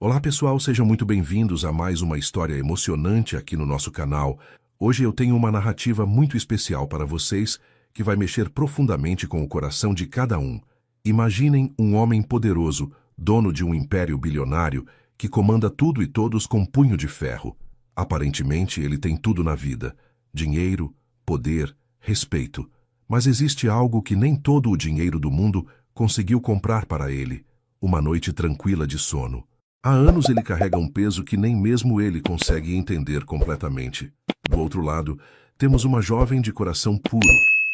Olá pessoal, sejam muito bem-vindos a mais uma história emocionante aqui no nosso canal. Hoje eu tenho uma narrativa muito especial para vocês que vai mexer profundamente com o coração de cada um. Imaginem um homem poderoso, dono de um império bilionário, que comanda tudo e todos com punho de ferro. Aparentemente ele tem tudo na vida: dinheiro, poder, respeito. Mas existe algo que nem todo o dinheiro do mundo conseguiu comprar para ele: uma noite tranquila de sono. Há anos ele carrega um peso que nem mesmo ele consegue entender completamente. Do outro lado, temos uma jovem de coração puro,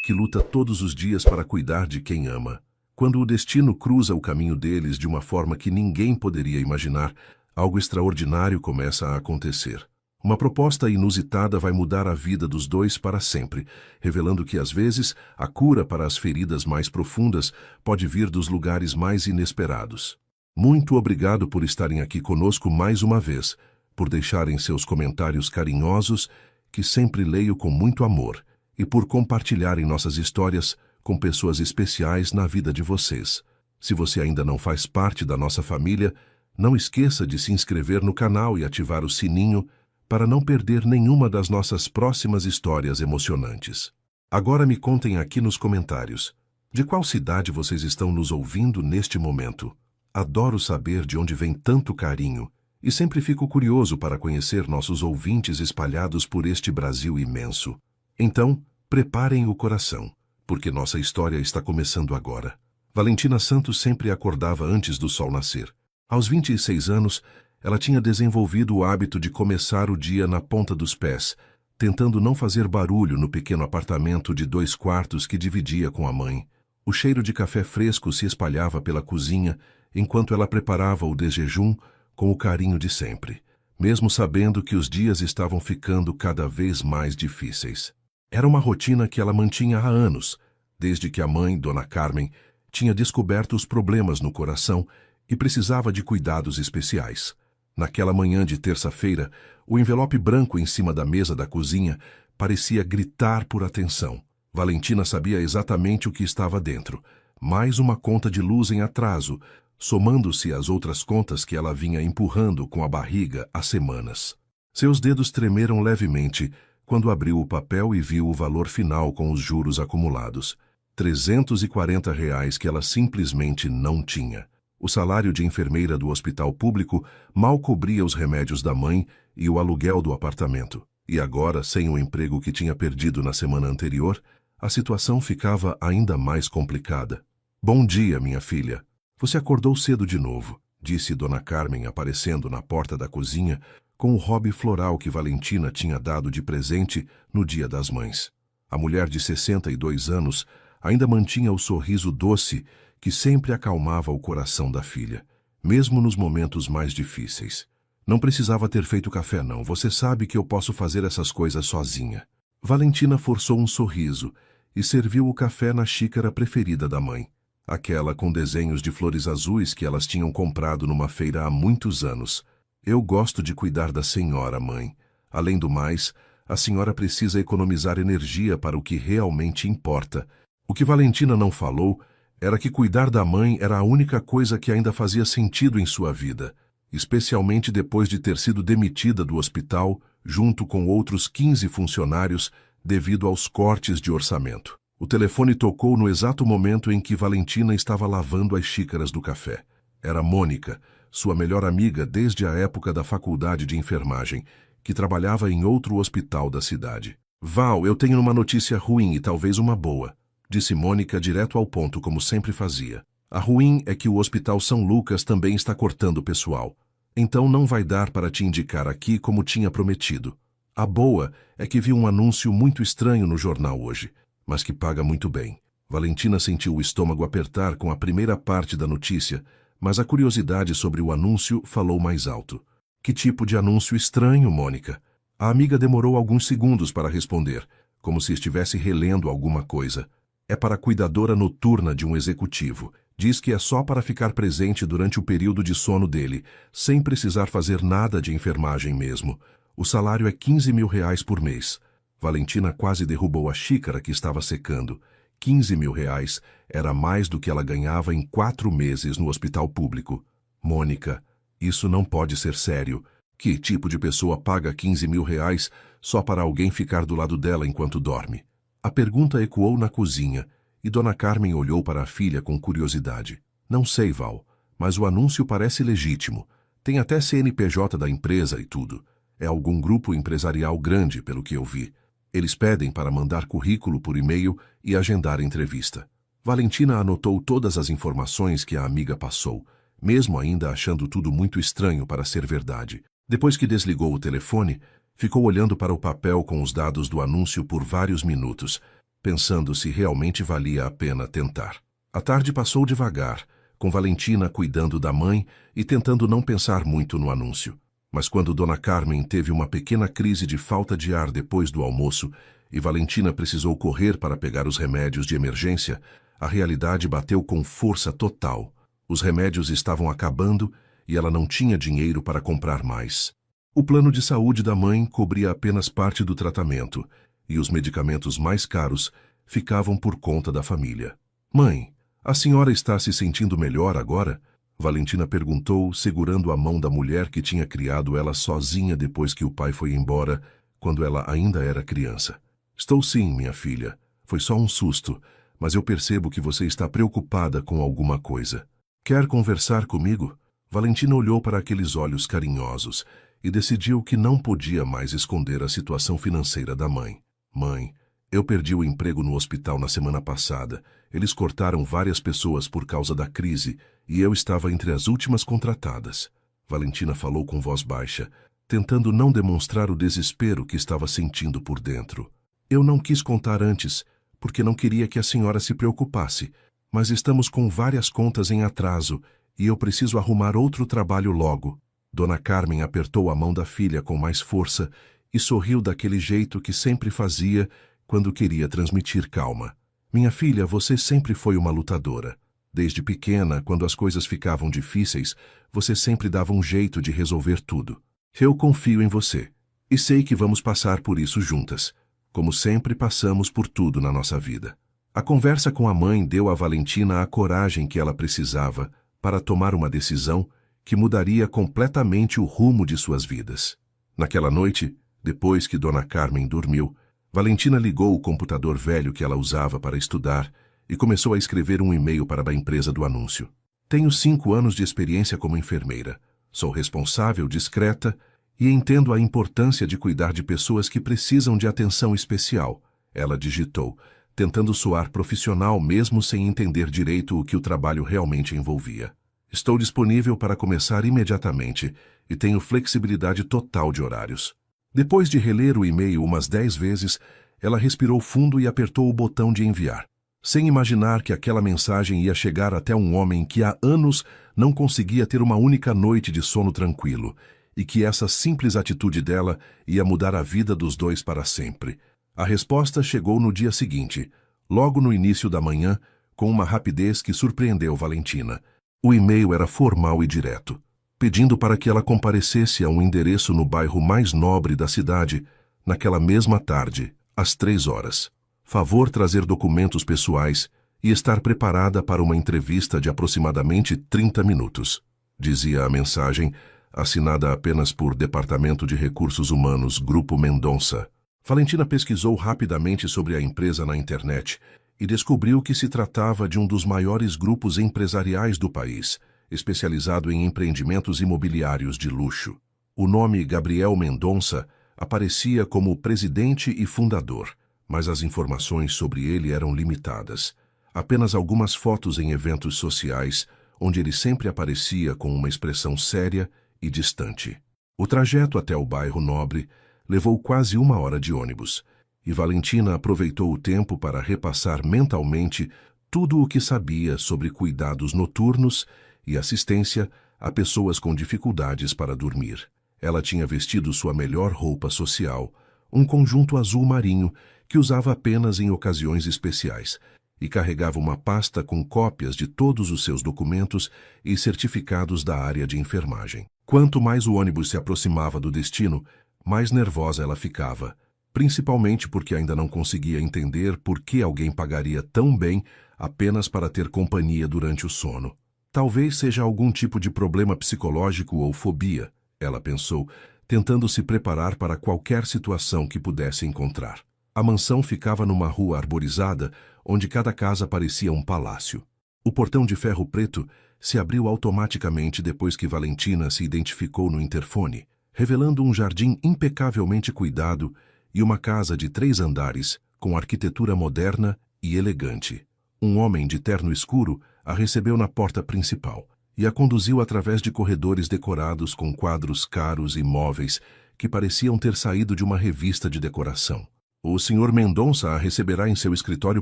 que luta todos os dias para cuidar de quem ama. Quando o destino cruza o caminho deles de uma forma que ninguém poderia imaginar, algo extraordinário começa a acontecer. Uma proposta inusitada vai mudar a vida dos dois para sempre, revelando que às vezes a cura para as feridas mais profundas pode vir dos lugares mais inesperados. Muito obrigado por estarem aqui conosco mais uma vez, por deixarem seus comentários carinhosos, que sempre leio com muito amor, e por compartilharem nossas histórias com pessoas especiais na vida de vocês. Se você ainda não faz parte da nossa família, não esqueça de se inscrever no canal e ativar o sininho para não perder nenhuma das nossas próximas histórias emocionantes. Agora me contem aqui nos comentários: de qual cidade vocês estão nos ouvindo neste momento? Adoro saber de onde vem tanto carinho e sempre fico curioso para conhecer nossos ouvintes espalhados por este Brasil imenso. Então, preparem o coração, porque nossa história está começando agora. Valentina Santos sempre acordava antes do sol nascer. Aos 26 anos, ela tinha desenvolvido o hábito de começar o dia na ponta dos pés, tentando não fazer barulho no pequeno apartamento de 2 quartos que dividia com a mãe. O cheiro de café fresco se espalhava pela cozinha enquanto ela preparava o desjejum com o carinho de sempre, mesmo sabendo que os dias estavam ficando cada vez mais difíceis. Era uma rotina que ela mantinha há anos, desde que a mãe, Dona Carmen, tinha descoberto os problemas no coração e precisava de cuidados especiais. Naquela manhã de terça-feira, o envelope branco em cima da mesa da cozinha parecia gritar por atenção. Valentina sabia exatamente o que estava dentro: mais uma conta de luz em atraso, somando-se às outras contas que ela vinha empurrando com a barriga há semanas. Seus dedos tremeram levemente quando abriu o papel e viu o valor final com os juros acumulados: R$ 340 que ela simplesmente não tinha. O salário de enfermeira do hospital público mal cobria os remédios da mãe e o aluguel do apartamento. E agora, sem o emprego que tinha perdido na semana anterior, a situação ficava ainda mais complicada. "Bom dia, minha filha. Você acordou cedo de novo", disse Dona Carmen aparecendo na porta da cozinha com o hobby floral que Valentina tinha dado de presente no Dia das Mães. A mulher de 62 anos ainda mantinha o sorriso doce que sempre acalmava o coração da filha, mesmo nos momentos mais difíceis. "Não precisava ter feito café não, você sabe que eu posso fazer essas coisas sozinha." Valentina forçou um sorriso e serviu o café na xícara preferida da mãe, aquela com desenhos de flores azuis que elas tinham comprado numa feira há muitos anos. "Eu gosto de cuidar da senhora, mãe. Além do mais, a senhora precisa economizar energia para o que realmente importa." O que Valentina não falou era que cuidar da mãe era a única coisa que ainda fazia sentido em sua vida, especialmente depois de ter sido demitida do hospital junto com outros 15 funcionários devido aos cortes de orçamento. O telefone tocou no exato momento em que Valentina estava lavando as xícaras do café. Era Mônica, sua melhor amiga desde a época da faculdade de enfermagem, que trabalhava em outro hospital da cidade. "Val, eu tenho uma notícia ruim e talvez uma boa", disse Mônica direto ao ponto, como sempre fazia. "A ruim é que o Hospital São Lucas também está cortando pessoal. Então não vai dar para te indicar aqui como tinha prometido. A boa é que vi um anúncio muito estranho no jornal hoje, mas que paga muito bem." Valentina sentiu o estômago apertar com a primeira parte da notícia, mas a curiosidade sobre o anúncio falou mais alto. "Que tipo de anúncio estranho, Mônica?" A amiga demorou alguns segundos para responder, como se estivesse relendo alguma coisa. "É para a cuidadora noturna de um executivo. Diz que é só para ficar presente durante o período de sono dele, sem precisar fazer nada de enfermagem mesmo. O salário é R$ 15.000 por mês." Valentina quase derrubou a xícara que estava secando. R$ 15.000 era mais do que ela ganhava em 4 meses no hospital público. "Mônica, Isso não pode ser sério. Que tipo de pessoa paga 15 mil reais só para alguém ficar do lado dela enquanto dorme? A pergunta ecoou na cozinha e Dona Carmen olhou para a filha com curiosidade. Não sei, Val, mas o anúncio parece legítimo. Tem até CNPJ da empresa e tudo. É algum grupo empresarial grande, pelo que eu vi. Eles pedem para mandar currículo por e-mail e agendar entrevista. Valentina anotou todas as informações que a amiga passou, mesmo ainda achando tudo muito estranho para ser verdade. Depois que desligou o telefone, ficou olhando para o papel com os dados do anúncio por vários minutos, pensando se realmente valia a pena tentar. A tarde passou devagar, com Valentina cuidando da mãe e tentando não pensar muito no anúncio. Mas quando Dona Carmen teve uma pequena crise de falta de ar depois do almoço e Valentina precisou correr para pegar os remédios de emergência, a realidade bateu com força total. Os remédios estavam acabando e ela não tinha dinheiro para comprar mais. O plano de saúde da mãe cobria apenas parte do tratamento e os medicamentos mais caros ficavam por conta da família. Mãe, a senhora está se sentindo melhor agora? Valentina perguntou, segurando a mão da mulher que tinha criado ela sozinha depois que o pai foi embora, quando ela ainda era criança. Estou sim, minha filha. Foi só um susto, mas eu percebo que você está preocupada com alguma coisa. Quer conversar comigo? Valentina olhou para aqueles olhos carinhosos e decidiu que não podia mais esconder a situação financeira da mãe. Mãe, eu perdi o emprego no hospital na semana passada. Eles cortaram várias pessoas por causa da crise e eu estava entre as últimas contratadas. Valentina falou com voz baixa, tentando não demonstrar o desespero que estava sentindo por dentro. Eu não quis contar antes, porque não queria que a senhora se preocupasse, mas estamos com várias contas em atraso e eu preciso arrumar outro trabalho logo. Dona Carmen apertou a mão da filha com mais força e sorriu daquele jeito que sempre fazia quando queria transmitir calma. Minha filha, você sempre foi uma lutadora. Desde pequena, quando as coisas ficavam difíceis, você sempre dava um jeito de resolver tudo. Eu confio em você e sei que vamos passar por isso juntas, como sempre passamos por tudo na nossa vida. A conversa com a mãe deu a Valentina a coragem que ela precisava para tomar uma decisão que mudaria completamente o rumo de suas vidas. Naquela noite, depois que Dona Carmen dormiu, Valentina ligou o computador velho que ela usava para estudar e começou a escrever um e-mail para a empresa do anúncio. Tenho 5 anos de experiência como enfermeira. Sou responsável, discreta e entendo a importância de cuidar de pessoas que precisam de atenção especial, ela digitou, tentando soar profissional mesmo sem entender direito o que o trabalho realmente envolvia. Estou disponível para começar imediatamente e tenho flexibilidade total de horários. Depois de reler o e-mail umas 10 vezes, ela respirou fundo e apertou o botão de enviar, sem imaginar que aquela mensagem ia chegar até um homem que há anos não conseguia ter uma única noite de sono tranquilo e que essa simples atitude dela ia mudar a vida dos dois para sempre. A resposta chegou no dia seguinte, logo no início da manhã, com uma rapidez que surpreendeu Valentina. O e-mail era formal e direto, pedindo para que ela comparecesse a um endereço no bairro mais nobre da cidade, naquela mesma tarde, às 3 horas. Favor trazer documentos pessoais e estar preparada para uma entrevista de aproximadamente 30 minutos, dizia a mensagem, assinada apenas por Departamento de Recursos Humanos, Grupo Mendonça. Valentina pesquisou rapidamente sobre a empresa na internet e descobriu que se tratava de um dos maiores grupos empresariais do país, especializado em empreendimentos imobiliários de luxo. O nome Gabriel Mendonça aparecia como presidente e fundador, mas as informações sobre ele eram limitadas. Apenas algumas fotos em eventos sociais, onde ele sempre aparecia com uma expressão séria e distante. O trajeto até o bairro nobre levou quase 1 hora de ônibus, e Valentina aproveitou o tempo para repassar mentalmente tudo o que sabia sobre cuidados noturnos e assistência a pessoas com dificuldades para dormir. Ela tinha vestido sua melhor roupa social, um conjunto azul marinho que usava apenas em ocasiões especiais, e carregava uma pasta com cópias de todos os seus documentos e certificados da área de enfermagem. Quanto mais o ônibus se aproximava do destino, mais nervosa ela ficava, principalmente porque ainda não conseguia entender por que alguém pagaria tão bem apenas para ter companhia durante o sono. Talvez seja algum tipo de problema psicológico ou fobia, ela pensou, tentando se preparar para qualquer situação que pudesse encontrar. A mansão ficava numa rua arborizada, onde cada casa parecia um palácio. O portão de ferro preto se abriu automaticamente depois que Valentina se identificou no interfone, revelando um jardim impecavelmente cuidado e uma casa de 3 andares, com arquitetura moderna e elegante. Um homem de terno escuro a recebeu na porta principal e a conduziu através de corredores decorados com quadros caros e móveis que pareciam ter saído de uma revista de decoração. "O Sr. Mendonça a receberá em seu escritório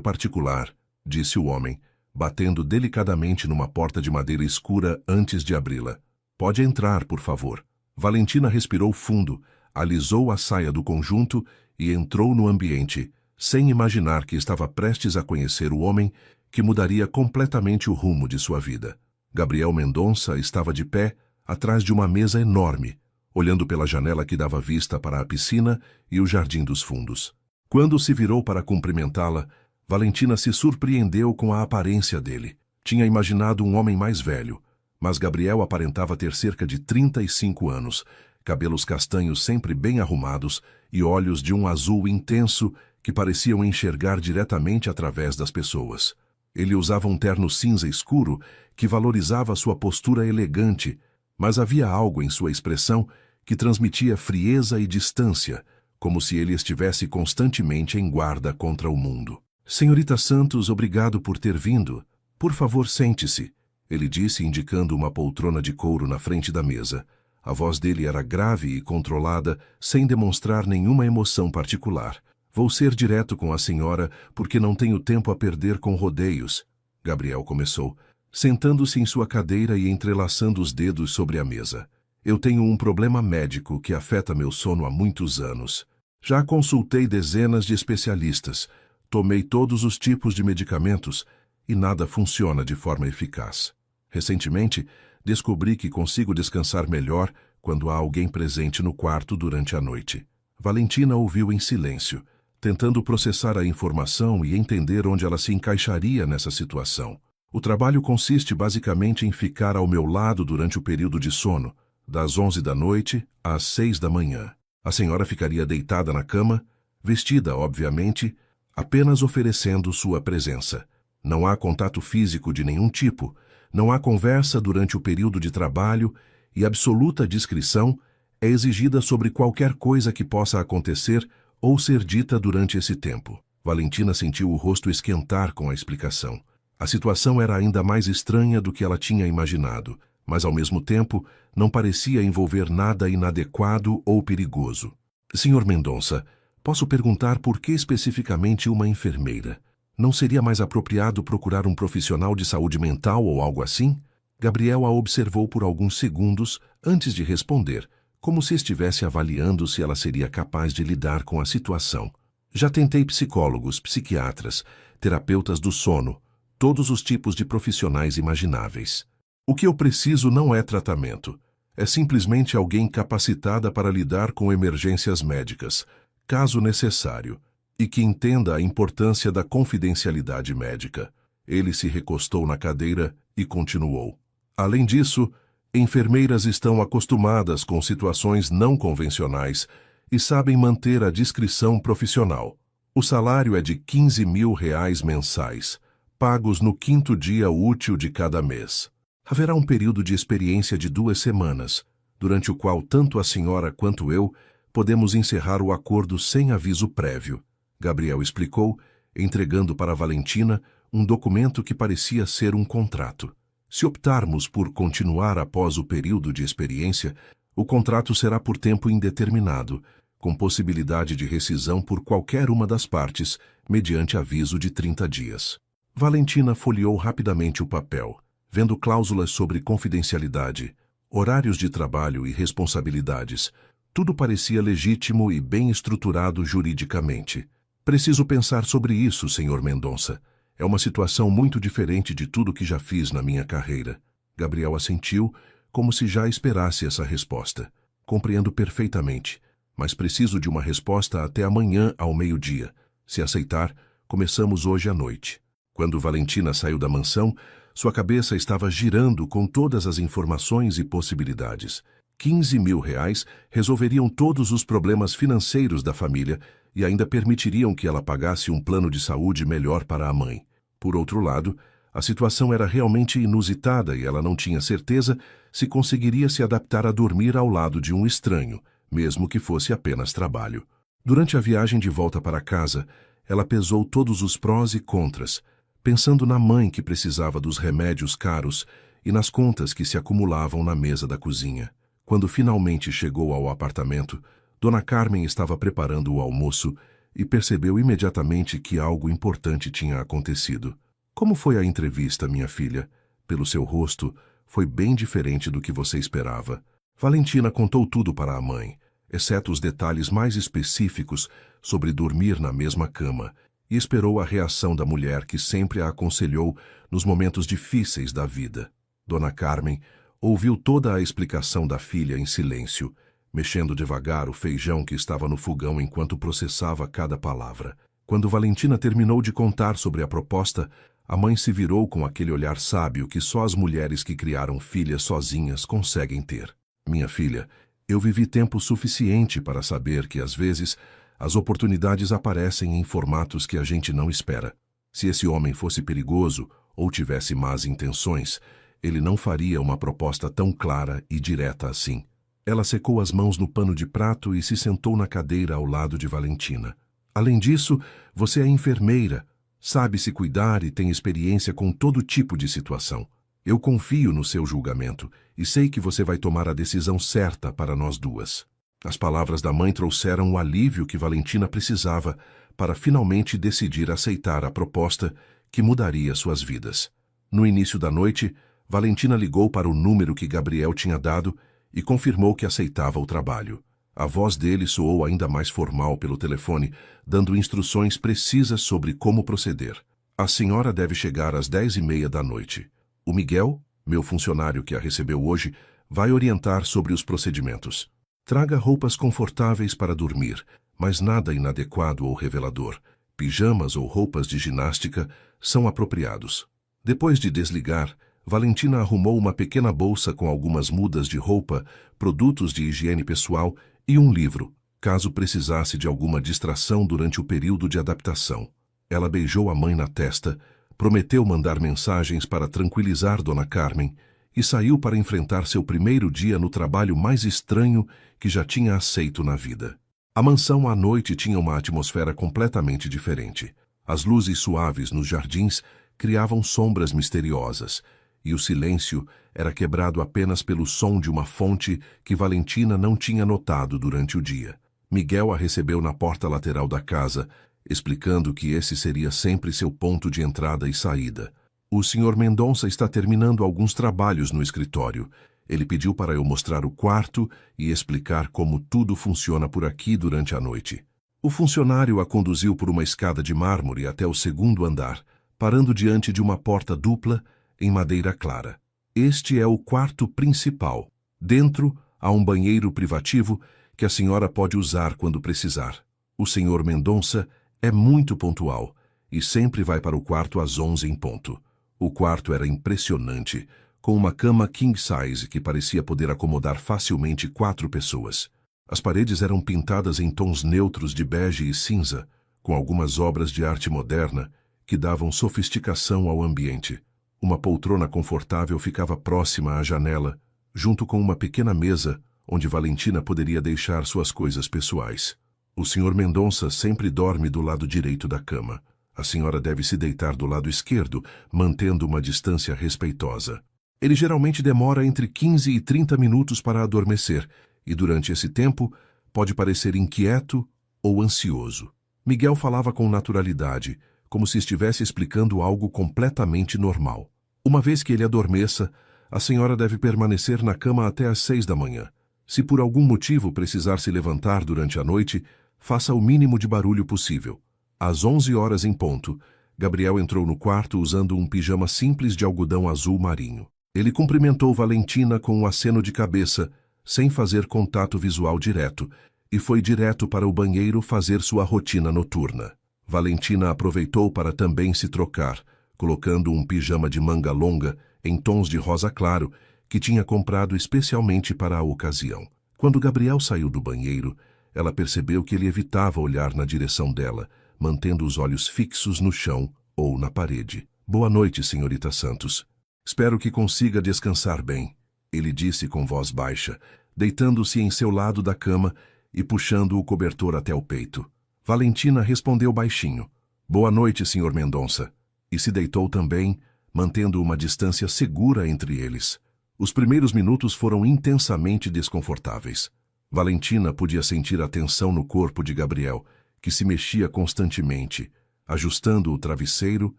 particular", disse o homem, batendo delicadamente numa porta de madeira escura antes de abri-la. "Pode entrar, por favor." Valentina respirou fundo, alisou a saia do conjunto e entrou no ambiente, sem imaginar que estava prestes a conhecer o homem que mudaria completamente o rumo de sua vida. Gabriel Mendonça estava de pé, atrás de uma mesa enorme, olhando pela janela que dava vista para a piscina e o jardim dos fundos. Quando se virou para cumprimentá-la, Valentina se surpreendeu com a aparência dele. Tinha imaginado um homem mais velho, mas Gabriel aparentava ter cerca de 35 anos, cabelos castanhos sempre bem arrumados e olhos de um azul intenso que pareciam enxergar diretamente através das pessoas. Ele usava um terno cinza escuro que valorizava sua postura elegante, mas havia algo em sua expressão que transmitia frieza e distância, como se ele estivesse constantemente em guarda contra o mundo. "Senhorita Santos, obrigado por ter vindo. Por favor, sente-se", ele disse, indicando uma poltrona de couro na frente da mesa. A voz dele era grave e controlada, sem demonstrar nenhuma emoção particular. "Vou ser direto com a senhora, porque não tenho tempo a perder com rodeios", Gabriel começou, sentando-se em sua cadeira e entrelaçando os dedos sobre a mesa. "Eu tenho um problema médico que afeta meu sono há muitos anos. Já consultei dezenas de especialistas, tomei todos os tipos de medicamentos e nada funciona de forma eficaz. Recentemente, descobri que consigo descansar melhor quando há alguém presente no quarto durante a noite." Valentina ouviu em silêncio, tentando processar a informação e entender onde ela se encaixaria nessa situação. "O trabalho consiste basicamente em ficar ao meu lado durante o período de sono, das 11 da noite às 6 da manhã. A senhora ficaria deitada na cama, vestida, obviamente, apenas oferecendo sua presença. Não há contato físico de nenhum tipo, não há conversa durante o período de trabalho e absoluta discrição é exigida sobre qualquer coisa que possa acontecer ou ser dita durante esse tempo." Valentina sentiu o rosto esquentar com a explicação. A situação era ainda mais estranha do que ela tinha imaginado, mas ao mesmo tempo não parecia envolver nada inadequado ou perigoso. "Sr. Mendonça, posso perguntar por que especificamente uma enfermeira? Não seria mais apropriado procurar um profissional de saúde mental ou algo assim?" Gabriel a observou por alguns segundos antes de responder, como se estivesse avaliando se ela seria capaz de lidar com a situação. "Já tentei psicólogos, psiquiatras, terapeutas do sono, todos os tipos de profissionais imagináveis. O que eu preciso não é tratamento. É simplesmente alguém capacitada para lidar com emergências médicas, caso necessário, e que entenda a importância da confidencialidade médica." Ele se recostou na cadeira e continuou. "Além disso, enfermeiras estão acostumadas com situações não convencionais e sabem manter a discrição profissional. O salário é de R$ 15.000 mensais, pagos no 5º dia útil de cada mês. Haverá um período de experiência de 2 semanas, durante o qual tanto a senhora quanto eu podemos encerrar o acordo sem aviso prévio", Gabriel explicou, entregando para Valentina um documento que parecia ser um contrato. "Se optarmos por continuar após o período de experiência, o contrato será por tempo indeterminado, com possibilidade de rescisão por qualquer uma das partes, mediante aviso de 30 dias. Valentina folheou rapidamente o papel, vendo cláusulas sobre confidencialidade, horários de trabalho e responsabilidades. Tudo parecia legítimo e bem estruturado juridicamente. "Preciso pensar sobre isso, Sr. Mendonça. É uma situação muito diferente de tudo que já fiz na minha carreira." Gabriel assentiu, como se já esperasse essa resposta. "Compreendo perfeitamente, mas preciso de uma resposta até amanhã ao meio-dia. Se aceitar, começamos hoje à noite." Quando Valentina saiu da mansão, Sua cabeça estava girando com todas as informações e possibilidades. 15 mil reais resolveriam todos os problemas financeiros da família e ainda permitiriam que ela pagasse um plano de saúde melhor para a mãe. Por outro lado, a situação era realmente inusitada e ela não tinha certeza se conseguiria se adaptar a dormir ao lado de um estranho, mesmo que fosse apenas trabalho. Durante a viagem de volta para casa, ela pesou todos os prós e contras, pensando na mãe que precisava dos remédios caros e nas contas que se acumulavam na mesa da cozinha. Quando finalmente chegou ao apartamento, Dona Carmen estava preparando o almoço e percebeu imediatamente que algo importante tinha acontecido. Como foi a entrevista, minha filha? Pelo seu rosto, foi bem diferente do que você esperava. Valentina contou tudo para a mãe, exceto os detalhes mais específicos sobre dormir na mesma cama, e esperou a reação da mulher que sempre a aconselhou nos momentos difíceis da vida. Dona Carmen ouviu toda a explicação da filha em silêncio, mexendo devagar o feijão que estava no fogão enquanto processava cada palavra. Quando Valentina terminou de contar sobre a proposta, a mãe se virou com aquele olhar sábio que só as mulheres que criaram filhas sozinhas conseguem ter. Minha filha, eu vivi tempo suficiente para saber que, às vezes, as oportunidades aparecem em formatos que a gente não espera. Se esse homem fosse perigoso ou tivesse más intenções, ele não faria uma proposta tão clara e direta assim. Ela secou as mãos no pano de prato e se sentou na cadeira ao lado de Valentina. Além disso, você é enfermeira, sabe se cuidar e tem experiência com todo tipo de situação. Eu confio no seu julgamento e sei que você vai tomar a decisão certa para nós duas. As palavras da mãe trouxeram o alívio que Valentina precisava para finalmente decidir aceitar a proposta que mudaria suas vidas. No início da noite, Valentina ligou para o número que Gabriel tinha dado e confirmou que aceitava o trabalho. A voz dele soou ainda mais formal pelo telefone, dando instruções precisas sobre como proceder. A senhora deve chegar às 10h30 da noite. O Miguel, meu funcionário que a recebeu hoje, vai orientar sobre os procedimentos. Traga roupas confortáveis para dormir, mas nada inadequado ou revelador. Pijamas ou roupas de ginástica são apropriados. Depois de desligar, Valentina arrumou uma pequena bolsa com algumas mudas de roupa, produtos de higiene pessoal e um livro, caso precisasse de alguma distração durante o período de adaptação. Ela beijou a mãe na testa, prometeu mandar mensagens para tranquilizar Dona Carmen e saiu para enfrentar seu primeiro dia no trabalho mais estranho que já tinha aceito na vida. A mansão à noite tinha uma atmosfera completamente diferente. As luzes suaves nos jardins criavam sombras misteriosas, e o silêncio era quebrado apenas pelo som de uma fonte que Valentina não tinha notado durante o dia. Miguel a recebeu na porta lateral da casa, explicando que esse seria sempre seu ponto de entrada e saída. O Sr. Mendonça está terminando alguns trabalhos no escritório. Ele pediu para eu mostrar o quarto e explicar como tudo funciona por aqui durante a noite. O funcionário a conduziu por uma escada de mármore até o segundo andar, parando diante de uma porta dupla em madeira clara. Este é o quarto principal. Dentro há um banheiro privativo que a senhora pode usar quando precisar. O Sr. Mendonça é muito pontual e sempre vai para o quarto às 11 em ponto. O quarto era impressionante, com uma cama king size que parecia poder acomodar facilmente 4 pessoas. As paredes eram pintadas em tons neutros de bege e cinza, com algumas obras de arte moderna que davam sofisticação ao ambiente. Uma poltrona confortável ficava próxima à janela, junto com uma pequena mesa onde Valentina poderia deixar suas coisas pessoais. O Sr. Mendonça sempre dorme do lado direito da cama. A senhora deve se deitar do lado esquerdo, mantendo uma distância respeitosa. Ele geralmente demora entre 15 e 30 minutos para adormecer, e durante esse tempo pode parecer inquieto ou ansioso. Miguel falava com naturalidade, como se estivesse explicando algo completamente normal. Uma vez que ele adormeça, a senhora deve permanecer na cama até às 6 da manhã. Se por algum motivo precisar se levantar durante a noite, faça o mínimo de barulho possível. Às 11 horas em ponto, Gabriel entrou no quarto usando um pijama simples de algodão azul marinho. Ele cumprimentou Valentina com um aceno de cabeça, sem fazer contato visual direto, e foi direto para o banheiro fazer sua rotina noturna. Valentina aproveitou para também se trocar, colocando um pijama de manga longa em tons de rosa claro que tinha comprado especialmente para a ocasião. Quando Gabriel saiu do banheiro, ela percebeu que ele evitava olhar na direção dela, mantendo os olhos fixos no chão ou na parede. Boa noite, senhorita Santos. Espero que consiga descansar bem, ele disse com voz baixa, deitando-se em seu lado da cama e puxando o cobertor até o peito. Valentina respondeu baixinho. Boa noite, senhor Mendonça. E se deitou também, mantendo uma distância segura entre eles. Os primeiros minutos foram intensamente desconfortáveis. Valentina podia sentir a tensão no corpo de Gabriel, que se mexia constantemente, ajustando o travesseiro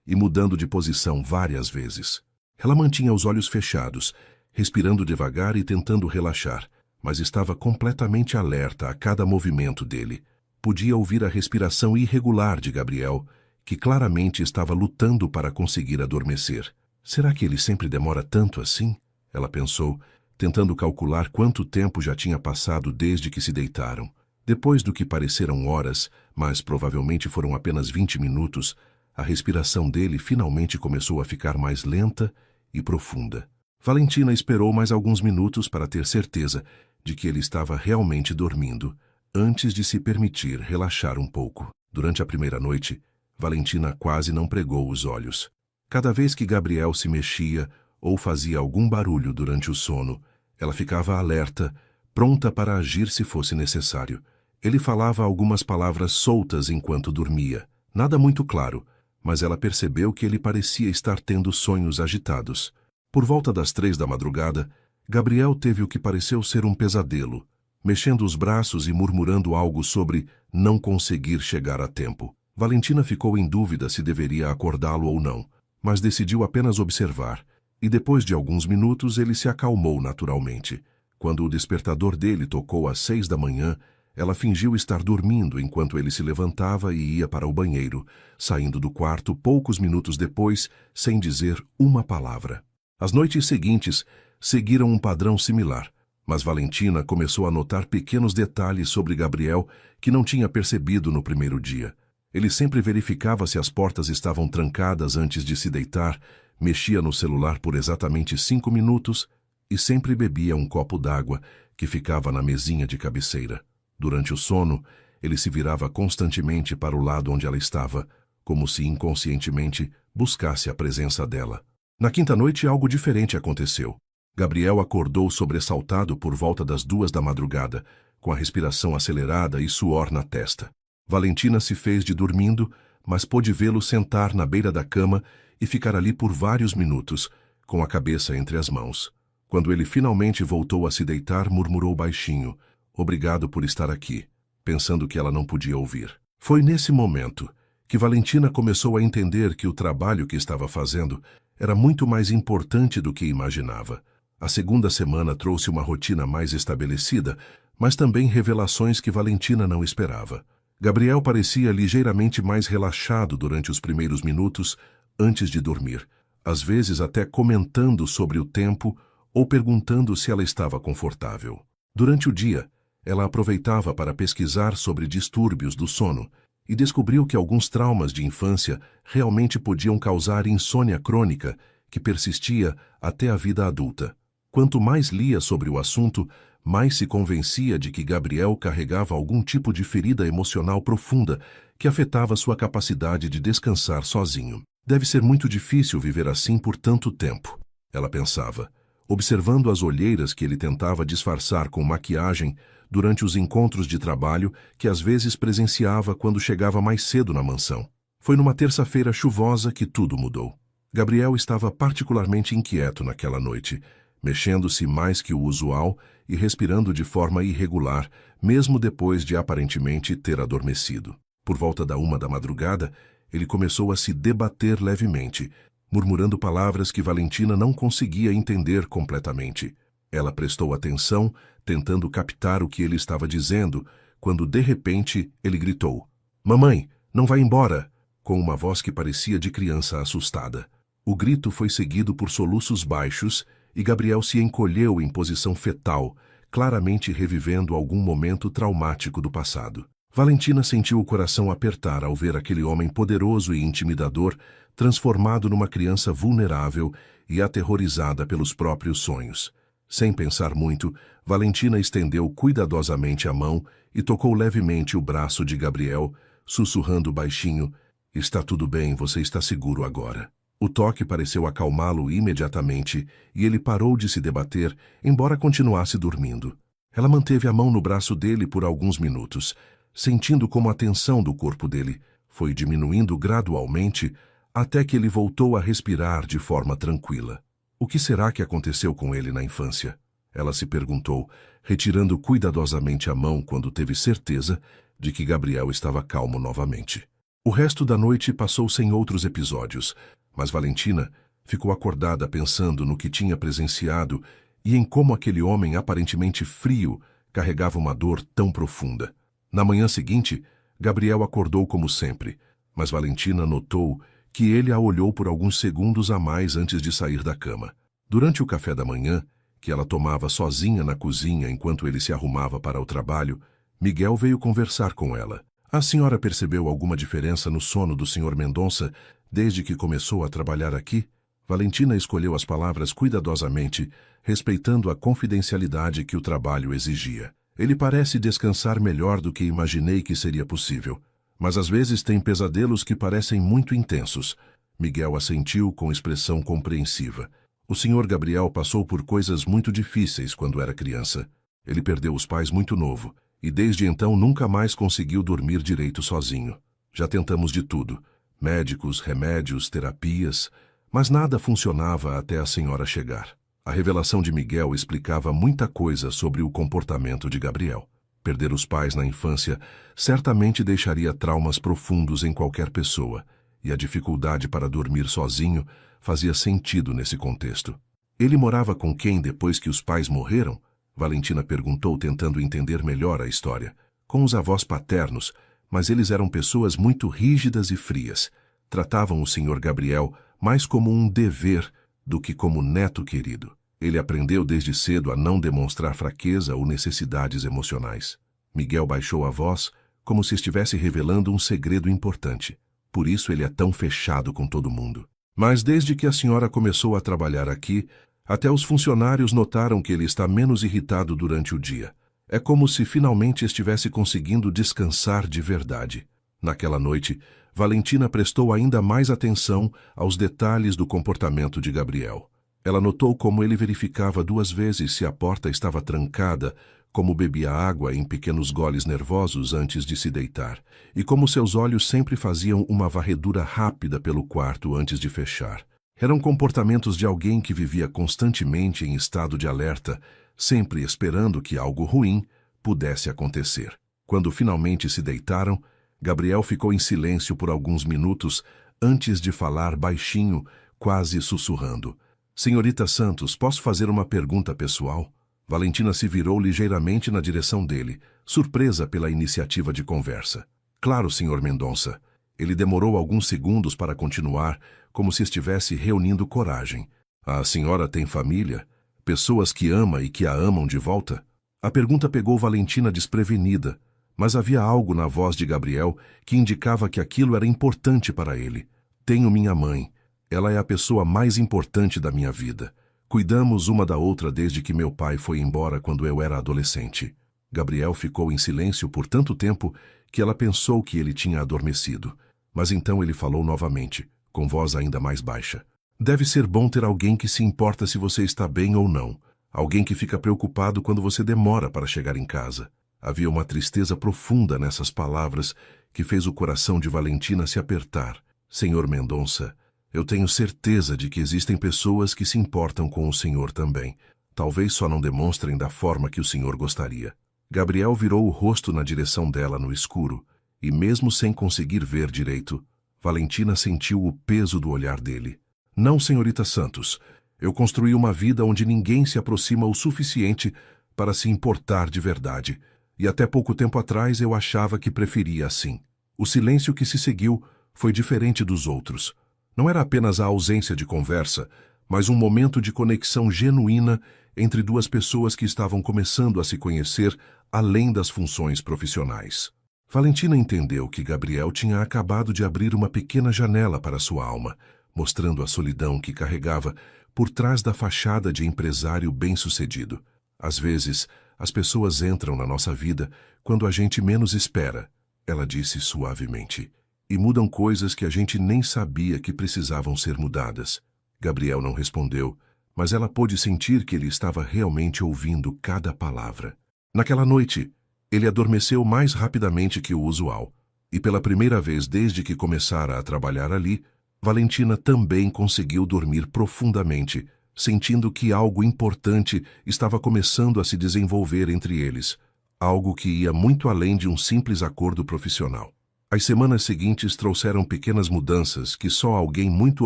e mudando de posição várias vezes. Ela mantinha os olhos fechados, respirando devagar e tentando relaxar, mas estava completamente alerta a cada movimento dele. Podia ouvir a respiração irregular de Gabriel, que claramente estava lutando para conseguir adormecer. Será que ele sempre demora tanto assim? Ela pensou, tentando calcular quanto tempo já tinha passado desde que se deitaram. Depois do que pareceram horas, mas provavelmente foram apenas 20 minutos, a respiração dele finalmente começou a ficar mais lenta e profunda. Valentina esperou mais alguns minutos para ter certeza de que ele estava realmente dormindo, antes de se permitir relaxar um pouco. Durante a primeira noite, Valentina quase não pregou os olhos. Cada vez que Gabriel se mexia ou fazia algum barulho durante o sono, ela ficava alerta, pronta para agir se fosse necessário. Ele falava algumas palavras soltas enquanto dormia, nada muito claro, mas ela percebeu que ele parecia estar tendo sonhos agitados. Por volta das 3 da madrugada, Gabriel teve o que pareceu ser um pesadelo, mexendo os braços e murmurando algo sobre não conseguir chegar a tempo. Valentina ficou em dúvida se deveria acordá-lo ou não, mas decidiu apenas observar, e depois de alguns minutos ele se acalmou naturalmente. Quando o despertador dele tocou às 6 da manhã, ela fingiu estar dormindo enquanto ele se levantava e ia para o banheiro, saindo do quarto poucos minutos depois, sem dizer uma palavra. As noites seguintes seguiram um padrão similar, mas Valentina começou a notar pequenos detalhes sobre Gabriel que não tinha percebido no primeiro dia. Ele sempre verificava se as portas estavam trancadas antes de se deitar, mexia no celular por exatamente 5 minutos e sempre bebia um copo d'água que ficava na mesinha de cabeceira. Durante o sono, ele se virava constantemente para o lado onde ela estava, como se inconscientemente buscasse a presença dela. Na quinta noite, algo diferente aconteceu. Gabriel acordou sobressaltado por volta das 2 da madrugada, com a respiração acelerada e suor na testa. Valentina se fez de dormindo, mas pôde vê-lo sentar na beira da cama e ficar ali por vários minutos, com a cabeça entre as mãos. Quando ele finalmente voltou a se deitar, murmurou baixinho, obrigado por estar aqui, pensando que ela não podia ouvir. Foi nesse momento que Valentina começou a entender que o trabalho que estava fazendo era muito mais importante do que imaginava. A segunda semana trouxe uma rotina mais estabelecida, mas também revelações que Valentina não esperava. Gabriel parecia ligeiramente mais relaxado durante os primeiros minutos antes de dormir, às vezes até comentando sobre o tempo ou perguntando se ela estava confortável. Durante o dia, ela aproveitava para pesquisar sobre distúrbios do sono e descobriu que alguns traumas de infância realmente podiam causar insônia crônica que persistia até a vida adulta. Quanto mais lia sobre o assunto, mais se convencia de que Gabriel carregava algum tipo de ferida emocional profunda que afetava sua capacidade de descansar sozinho. Deve ser muito difícil viver assim por tanto tempo, ela pensava, observando as olheiras que ele tentava disfarçar com maquiagem durante os encontros de trabalho que às vezes presenciava quando chegava mais cedo na mansão. Foi numa terça-feira chuvosa que tudo mudou. Gabriel estava particularmente inquieto naquela noite, mexendo-se mais que o usual e respirando de forma irregular, mesmo depois de aparentemente ter adormecido. Por volta da 1 da madrugada, ele começou a se debater levemente, murmurando palavras que Valentina não conseguia entender completamente. Ela prestou atenção, tentando captar o que ele estava dizendo, quando de repente ele gritou: "Mamãe, não vai embora!", com uma voz que parecia de criança assustada. O grito foi seguido por soluços baixos e Gabriel se encolheu em posição fetal, claramente revivendo algum momento traumático do passado. Valentina sentiu o coração apertar ao ver aquele homem poderoso e intimidador transformado numa criança vulnerável e aterrorizada pelos próprios sonhos. Sem pensar muito, Valentina estendeu cuidadosamente a mão e tocou levemente o braço de Gabriel, sussurrando baixinho: "Está tudo bem, você está seguro agora." O toque pareceu acalmá-lo imediatamente e ele parou de se debater, embora continuasse dormindo. Ela manteve a mão no braço dele por alguns minutos, sentindo como a tensão do corpo dele foi diminuindo gradualmente até que ele voltou a respirar de forma tranquila. O que será que aconteceu com ele na infância? Ela se perguntou, retirando cuidadosamente a mão quando teve certeza de que Gabriel estava calmo novamente. O resto da noite passou sem outros episódios, mas Valentina ficou acordada pensando no que tinha presenciado e em como aquele homem aparentemente frio carregava uma dor tão profunda. Na manhã seguinte, Gabriel acordou como sempre, mas Valentina notou que ele a olhou por alguns segundos a mais antes de sair da cama. Durante o café da manhã, que ela tomava sozinha na cozinha enquanto ele se arrumava para o trabalho, Miguel veio conversar com ela. "A senhora percebeu alguma diferença no sono do Sr. Mendonça desde que começou a trabalhar aqui?" Valentina escolheu as palavras cuidadosamente, respeitando a confidencialidade que o trabalho exigia. "Ele parece descansar melhor do que imaginei que seria possível, mas às vezes tem pesadelos que parecem muito intensos." Miguel assentiu com expressão compreensiva. O Sr. Gabriel passou por coisas muito difíceis quando era criança. Ele perdeu os pais muito novo, e desde então nunca mais conseguiu dormir direito sozinho. Já tentamos de tudo: médicos, remédios, terapias, mas nada funcionava até a senhora chegar. A revelação de Miguel explicava muita coisa sobre o comportamento de Gabriel. Perder os pais na infância certamente deixaria traumas profundos em qualquer pessoa, e a dificuldade para dormir sozinho fazia sentido nesse contexto. "Ele morava com quem depois que os pais morreram?" Valentina perguntou, tentando entender melhor a história. "Com os avós paternos, mas eles eram pessoas muito rígidas e frias. Tratavam o Sr. Gabriel mais como um dever do que como neto querido. Ele aprendeu desde cedo a não demonstrar fraqueza ou necessidades emocionais." Miguel baixou a voz, como se estivesse revelando um segredo importante. "Por isso ele é tão fechado com todo mundo. Mas desde que a senhora começou a trabalhar aqui, até os funcionários notaram que ele está menos irritado durante o dia. É como se finalmente estivesse conseguindo descansar de verdade." Naquela noite, Valentina prestou ainda mais atenção aos detalhes do comportamento de Gabriel. Ela notou como ele verificava 2 vezes se a porta estava trancada, como bebia água em pequenos goles nervosos antes de se deitar, e como seus olhos sempre faziam uma varredura rápida pelo quarto antes de fechar. Eram comportamentos de alguém que vivia constantemente em estado de alerta, sempre esperando que algo ruim pudesse acontecer. Quando finalmente se deitaram, Gabriel ficou em silêncio por alguns minutos antes de falar baixinho, quase sussurrando. "Senhorita Santos, posso fazer uma pergunta pessoal?" Valentina se virou ligeiramente na direção dele, surpresa pela iniciativa de conversa. "Claro, Sr. Mendonça." Ele demorou alguns segundos para continuar, como se estivesse reunindo coragem. "A senhora tem família? Pessoas que ama e que a amam de volta?" A pergunta pegou Valentina desprevenida, mas havia algo na voz de Gabriel que indicava que aquilo era importante para ele. "Tenho minha mãe. Ela é a pessoa mais importante da minha vida. Cuidamos uma da outra desde que meu pai foi embora quando eu era adolescente." Gabriel ficou em silêncio por tanto tempo que ela pensou que ele tinha adormecido. Mas então ele falou novamente, com voz ainda mais baixa. "Deve ser bom ter alguém que se importa se você está bem ou não. Alguém que fica preocupado quando você demora para chegar em casa." Havia uma tristeza profunda nessas palavras que fez o coração de Valentina se apertar. "Senhor Mendonça, eu tenho certeza de que existem pessoas que se importam com o senhor também. Talvez só não demonstrem da forma que o senhor gostaria." Gabriel virou o rosto na direção dela no escuro, e mesmo sem conseguir ver direito, Valentina sentiu o peso do olhar dele. "Não, senhorita Santos. Eu construí uma vida onde ninguém se aproxima o suficiente para se importar de verdade, e até pouco tempo atrás eu achava que preferia assim." O silêncio que se seguiu foi diferente dos outros. Não era apenas a ausência de conversa, mas um momento de conexão genuína entre 2 pessoas que estavam começando a se conhecer além das funções profissionais. Valentina entendeu que Gabriel tinha acabado de abrir uma pequena janela para sua alma, mostrando a solidão que carregava por trás da fachada de empresário bem-sucedido. Às vezes, as pessoas entram na nossa vida quando a gente menos espera, ela disse suavemente, e mudam coisas que a gente nem sabia que precisavam ser mudadas. Gabriel não respondeu, mas ela pôde sentir que ele estava realmente ouvindo cada palavra. Naquela noite, ele adormeceu mais rapidamente que o usual, e pela primeira vez desde que começara a trabalhar ali, Valentina também conseguiu dormir profundamente, sentindo que algo importante estava começando a se desenvolver entre eles, algo que ia muito além de um simples acordo profissional. As semanas seguintes trouxeram pequenas mudanças que só alguém muito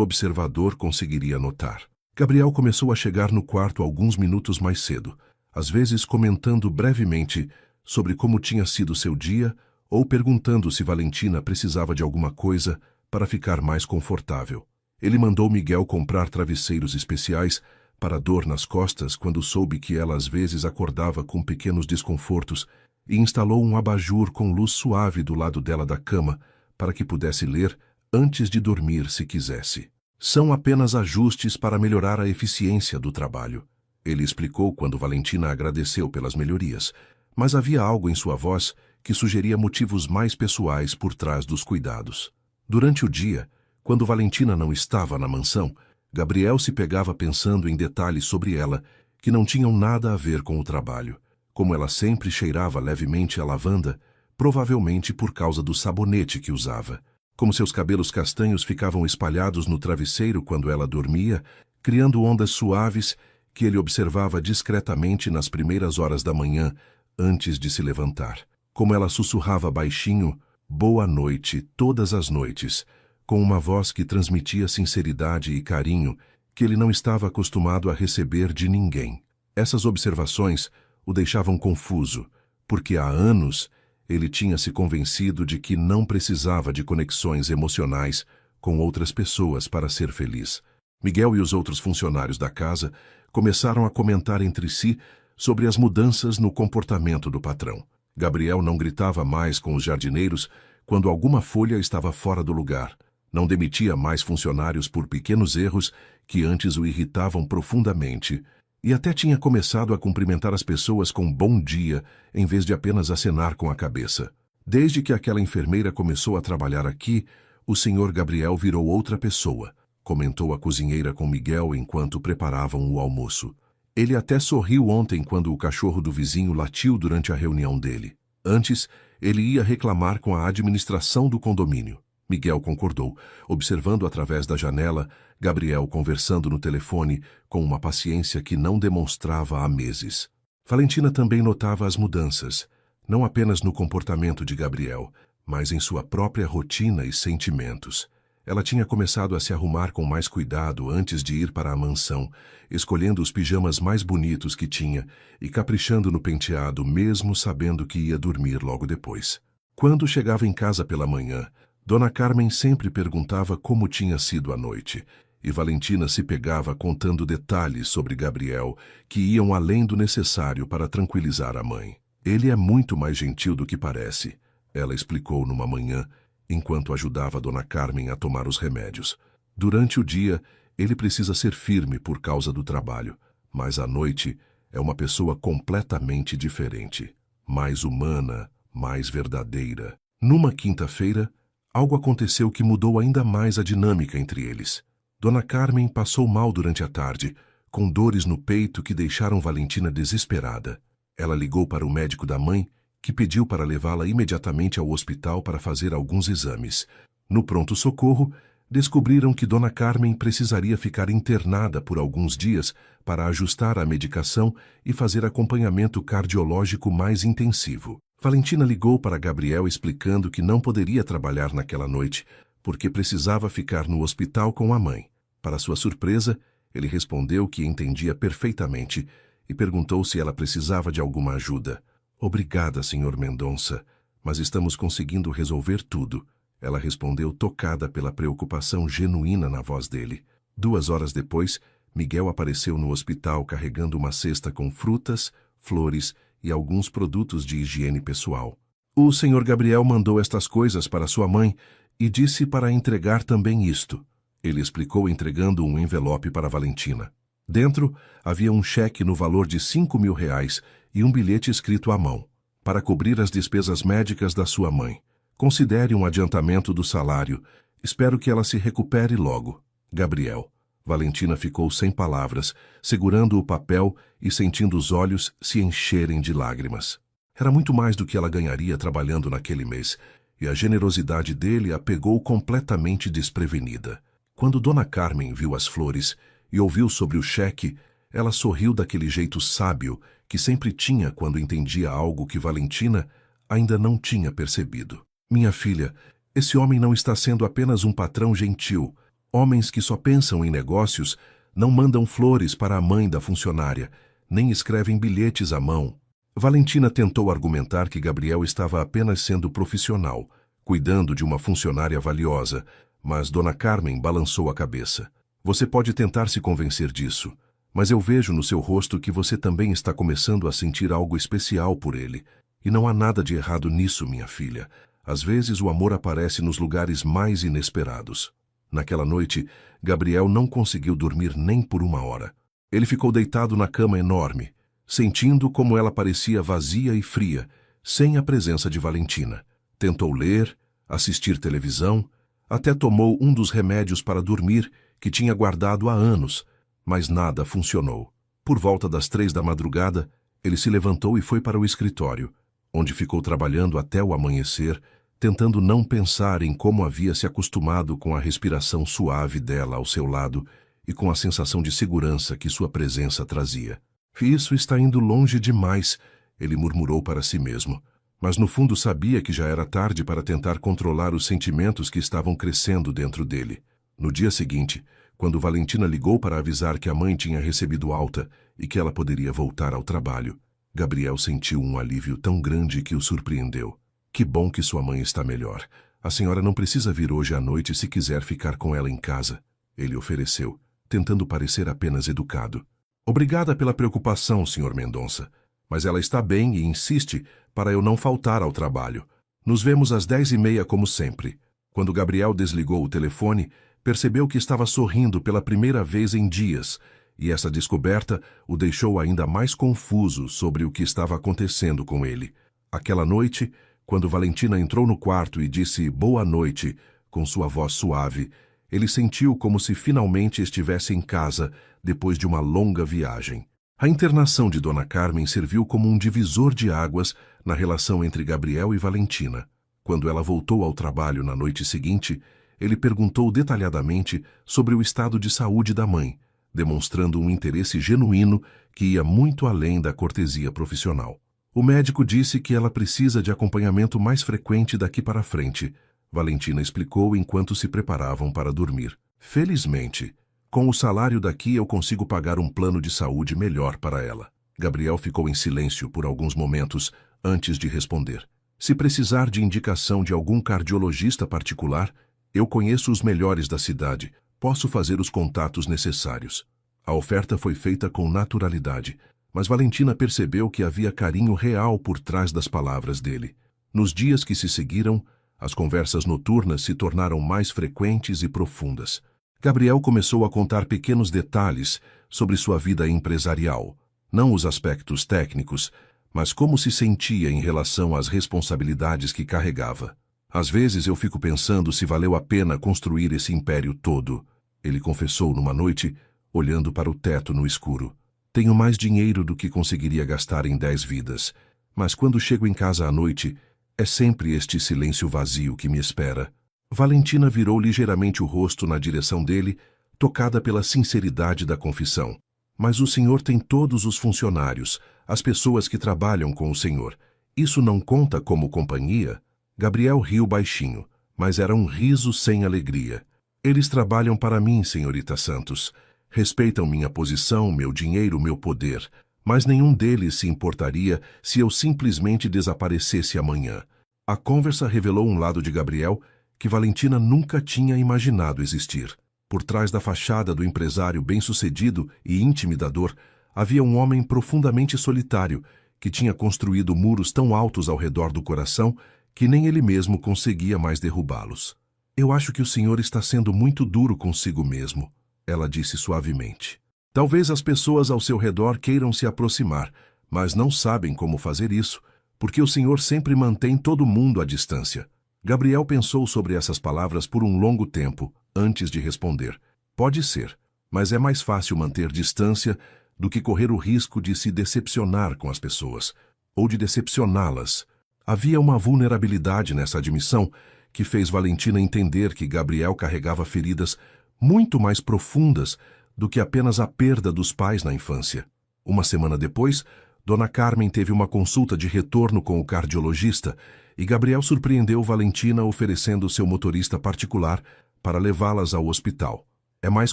observador conseguiria notar. Gabriel começou a chegar no quarto alguns minutos mais cedo, às vezes comentando brevemente sobre como tinha sido seu dia ou perguntando se Valentina precisava de alguma coisa para ficar mais confortável. Ele mandou Miguel comprar travesseiros especiais para dor nas costas quando soube que ela às vezes acordava com pequenos desconfortos e instalou um abajur com luz suave do lado dela da cama para que pudesse ler antes de dormir se quisesse. São apenas ajustes para melhorar a eficiência do trabalho, ele explicou quando Valentina agradeceu pelas melhorias, mas havia algo em sua voz que sugeria motivos mais pessoais por trás dos cuidados. Durante o dia, quando Valentina não estava na mansão, Gabriel se pegava pensando em detalhes sobre ela que não tinham nada a ver com o trabalho, como ela sempre cheirava levemente a lavanda, provavelmente por causa do sabonete que usava, como seus cabelos castanhos ficavam espalhados no travesseiro quando ela dormia, criando ondas suaves que ele observava discretamente nas primeiras horas da manhã, antes de se levantar, como ela sussurrava baixinho, boa noite, todas as noites, com uma voz que transmitia sinceridade e carinho que ele não estava acostumado a receber de ninguém. Essas observações o deixavam confuso, porque há anos ele tinha se convencido de que não precisava de conexões emocionais com outras pessoas para ser feliz. Miguel e os outros funcionários da casa começaram a comentar entre si sobre as mudanças no comportamento do patrão. Gabriel não gritava mais com os jardineiros quando alguma folha estava fora do lugar. Não demitia mais funcionários por pequenos erros que antes o irritavam profundamente. E até tinha começado a cumprimentar as pessoas com bom dia, em vez de apenas acenar com a cabeça. Desde que aquela enfermeira começou a trabalhar aqui, o senhor Gabriel virou outra pessoa, comentou a cozinheira com Miguel enquanto preparavam o almoço. Ele até sorriu ontem quando o cachorro do vizinho latiu durante a reunião dele. Antes, ele ia reclamar com a administração do condomínio. Miguel concordou, observando através da janela Gabriel conversando no telefone com uma paciência que não demonstrava há meses. Valentina também notava as mudanças, não apenas no comportamento de Gabriel, mas em sua própria rotina e sentimentos. Ela tinha começado a se arrumar com mais cuidado antes de ir para a mansão, escolhendo os pijamas mais bonitos que tinha e caprichando no penteado mesmo sabendo que ia dormir logo depois. Quando chegava em casa pela manhã, Dona Carmen sempre perguntava como tinha sido a noite, e Valentina se pegava contando detalhes sobre Gabriel que iam além do necessário para tranquilizar a mãe. Ele é muito mais gentil do que parece, ela explicou numa manhã, enquanto ajudava Dona Carmen a tomar os remédios. Durante o dia, ele precisa ser firme por causa do trabalho, mas à noite é uma pessoa completamente diferente, mais humana, mais verdadeira. Numa quinta-feira, algo aconteceu que mudou ainda mais a dinâmica entre eles. Dona Carmen passou mal durante a tarde, com dores no peito que deixaram Valentina desesperada. Ela ligou para o médico da mãe, que pediu para levá-la imediatamente ao hospital para fazer alguns exames. No pronto-socorro, descobriram que Dona Carmen precisaria ficar internada por alguns dias para ajustar a medicação e fazer acompanhamento cardiológico mais intensivo. Valentina ligou para Gabriel explicando que não poderia trabalhar naquela noite, porque precisava ficar no hospital com a mãe. Para sua surpresa, ele respondeu que entendia perfeitamente e perguntou se ela precisava de alguma ajuda. Obrigada, Sr. Mendonça, mas estamos conseguindo resolver tudo, ela respondeu tocada pela preocupação genuína na voz dele. 2 horas depois, Miguel apareceu no hospital carregando uma cesta com frutas, flores e alguns produtos de higiene pessoal. O Sr. Gabriel mandou estas coisas para sua mãe e disse para entregar também isto. Ele explicou entregando um envelope para Valentina. Dentro havia um cheque no valor de R$ 5.000 e um bilhete escrito à mão, para cobrir as despesas médicas da sua mãe. Considere um adiantamento do salário. Espero que ela se recupere logo. Gabriel. Valentina ficou sem palavras, segurando o papel e sentindo os olhos se encherem de lágrimas. Era muito mais do que ela ganharia trabalhando naquele mês, e a generosidade dele a pegou completamente desprevenida. Quando Dona Carmen viu as flores e ouviu sobre o cheque, ela sorriu daquele jeito sábio que sempre tinha quando entendia algo que Valentina ainda não tinha percebido. Minha filha, esse homem não está sendo apenas um patrão gentil. Homens que só pensam em negócios não mandam flores para a mãe da funcionária, nem escrevem bilhetes à mão. Valentina tentou argumentar que Gabriel estava apenas sendo profissional, cuidando de uma funcionária valiosa, mas Dona Carmen balançou a cabeça. Você pode tentar se convencer disso, mas eu vejo no seu rosto que você também está começando a sentir algo especial por ele. E não há nada de errado nisso, minha filha. Às vezes o amor aparece nos lugares mais inesperados. Naquela noite, Gabriel não conseguiu dormir nem por 1 hora. Ele ficou deitado na cama enorme, sentindo como ela parecia vazia e fria, sem a presença de Valentina. Tentou ler, assistir televisão, até tomou um dos remédios para dormir que tinha guardado há anos, mas nada funcionou. Por volta das 3 da madrugada, ele se levantou e foi para o escritório, onde ficou trabalhando até o amanhecer, tentando não pensar em como havia se acostumado com a respiração suave dela ao seu lado e com a sensação de segurança que sua presença trazia. Isso está indo longe demais, ele murmurou para si mesmo, mas no fundo sabia que já era tarde para tentar controlar os sentimentos que estavam crescendo dentro dele. No dia seguinte, quando Valentina ligou para avisar que a mãe tinha recebido alta e que ela poderia voltar ao trabalho, Gabriel sentiu um alívio tão grande que o surpreendeu. Que bom que sua mãe está melhor. A senhora não precisa vir hoje à noite se quiser ficar com ela em casa, ele ofereceu, tentando parecer apenas educado. Obrigada pela preocupação, Sr. Mendonça, mas ela está bem e insiste para eu não faltar ao trabalho. Nos vemos às 10h30 como sempre. Quando Gabriel desligou o telefone, percebeu que estava sorrindo pela primeira vez em dias, e essa descoberta o deixou ainda mais confuso sobre o que estava acontecendo com ele. Aquela noite, quando Valentina entrou no quarto e disse boa noite, com sua voz suave, ele sentiu como se finalmente estivesse em casa depois de uma longa viagem. A internação de Dona Carmen serviu como um divisor de águas na relação entre Gabriel e Valentina. Quando ela voltou ao trabalho na noite seguinte, ele perguntou detalhadamente sobre o estado de saúde da mãe, demonstrando um interesse genuíno que ia muito além da cortesia profissional. O médico disse que ela precisa de acompanhamento mais frequente daqui para frente, Valentina explicou enquanto se preparavam para dormir. Felizmente, com o salário daqui eu consigo pagar um plano de saúde melhor para ela. Gabriel ficou em silêncio por alguns momentos antes de responder. Se precisar de indicação de algum cardiologista particular, eu conheço os melhores da cidade, posso fazer os contatos necessários. A oferta foi feita com naturalidade, mas Valentina percebeu que havia carinho real por trás das palavras dele. Nos dias que se seguiram, as conversas noturnas se tornaram mais frequentes e profundas. Gabriel começou a contar pequenos detalhes sobre sua vida empresarial, não os aspectos técnicos, mas como se sentia em relação às responsabilidades que carregava. Às vezes eu fico pensando se valeu a pena construir esse império todo, ele confessou numa noite, olhando para o teto no escuro. Tenho mais dinheiro do que conseguiria gastar em 10 vidas, mas quando chego em casa à noite, é sempre este silêncio vazio que me espera. Valentina virou ligeiramente o rosto na direção dele, tocada pela sinceridade da confissão. Mas o senhor tem todos os funcionários, as pessoas que trabalham com o senhor. Isso não conta como companhia? Gabriel riu baixinho, mas era um riso sem alegria. Eles trabalham para mim, senhorita Santos. Respeitam minha posição, meu dinheiro, meu poder, mas nenhum deles se importaria se eu simplesmente desaparecesse amanhã. A conversa revelou um lado de Gabriel que Valentina nunca tinha imaginado existir. Por trás da fachada do empresário bem-sucedido e intimidador, havia um homem profundamente solitário que tinha construído muros tão altos ao redor do coração que nem ele mesmo conseguia mais derrubá-los. Eu acho que o senhor está sendo muito duro consigo mesmo, ela disse suavemente. Talvez as pessoas ao seu redor queiram se aproximar, mas não sabem como fazer isso, porque o senhor sempre mantém todo mundo à distância. Gabriel pensou sobre essas palavras por um longo tempo, antes de responder. Pode ser, mas é mais fácil manter distância do que correr o risco de se decepcionar com as pessoas, ou de decepcioná-las. Havia uma vulnerabilidade nessa admissão que fez Valentina entender que Gabriel carregava feridas muito mais profundas do que apenas a perda dos pais na infância. Uma semana depois, Dona Carmen teve uma consulta de retorno com o cardiologista e Gabriel surpreendeu Valentina oferecendo seu motorista particular para levá-las ao hospital. É mais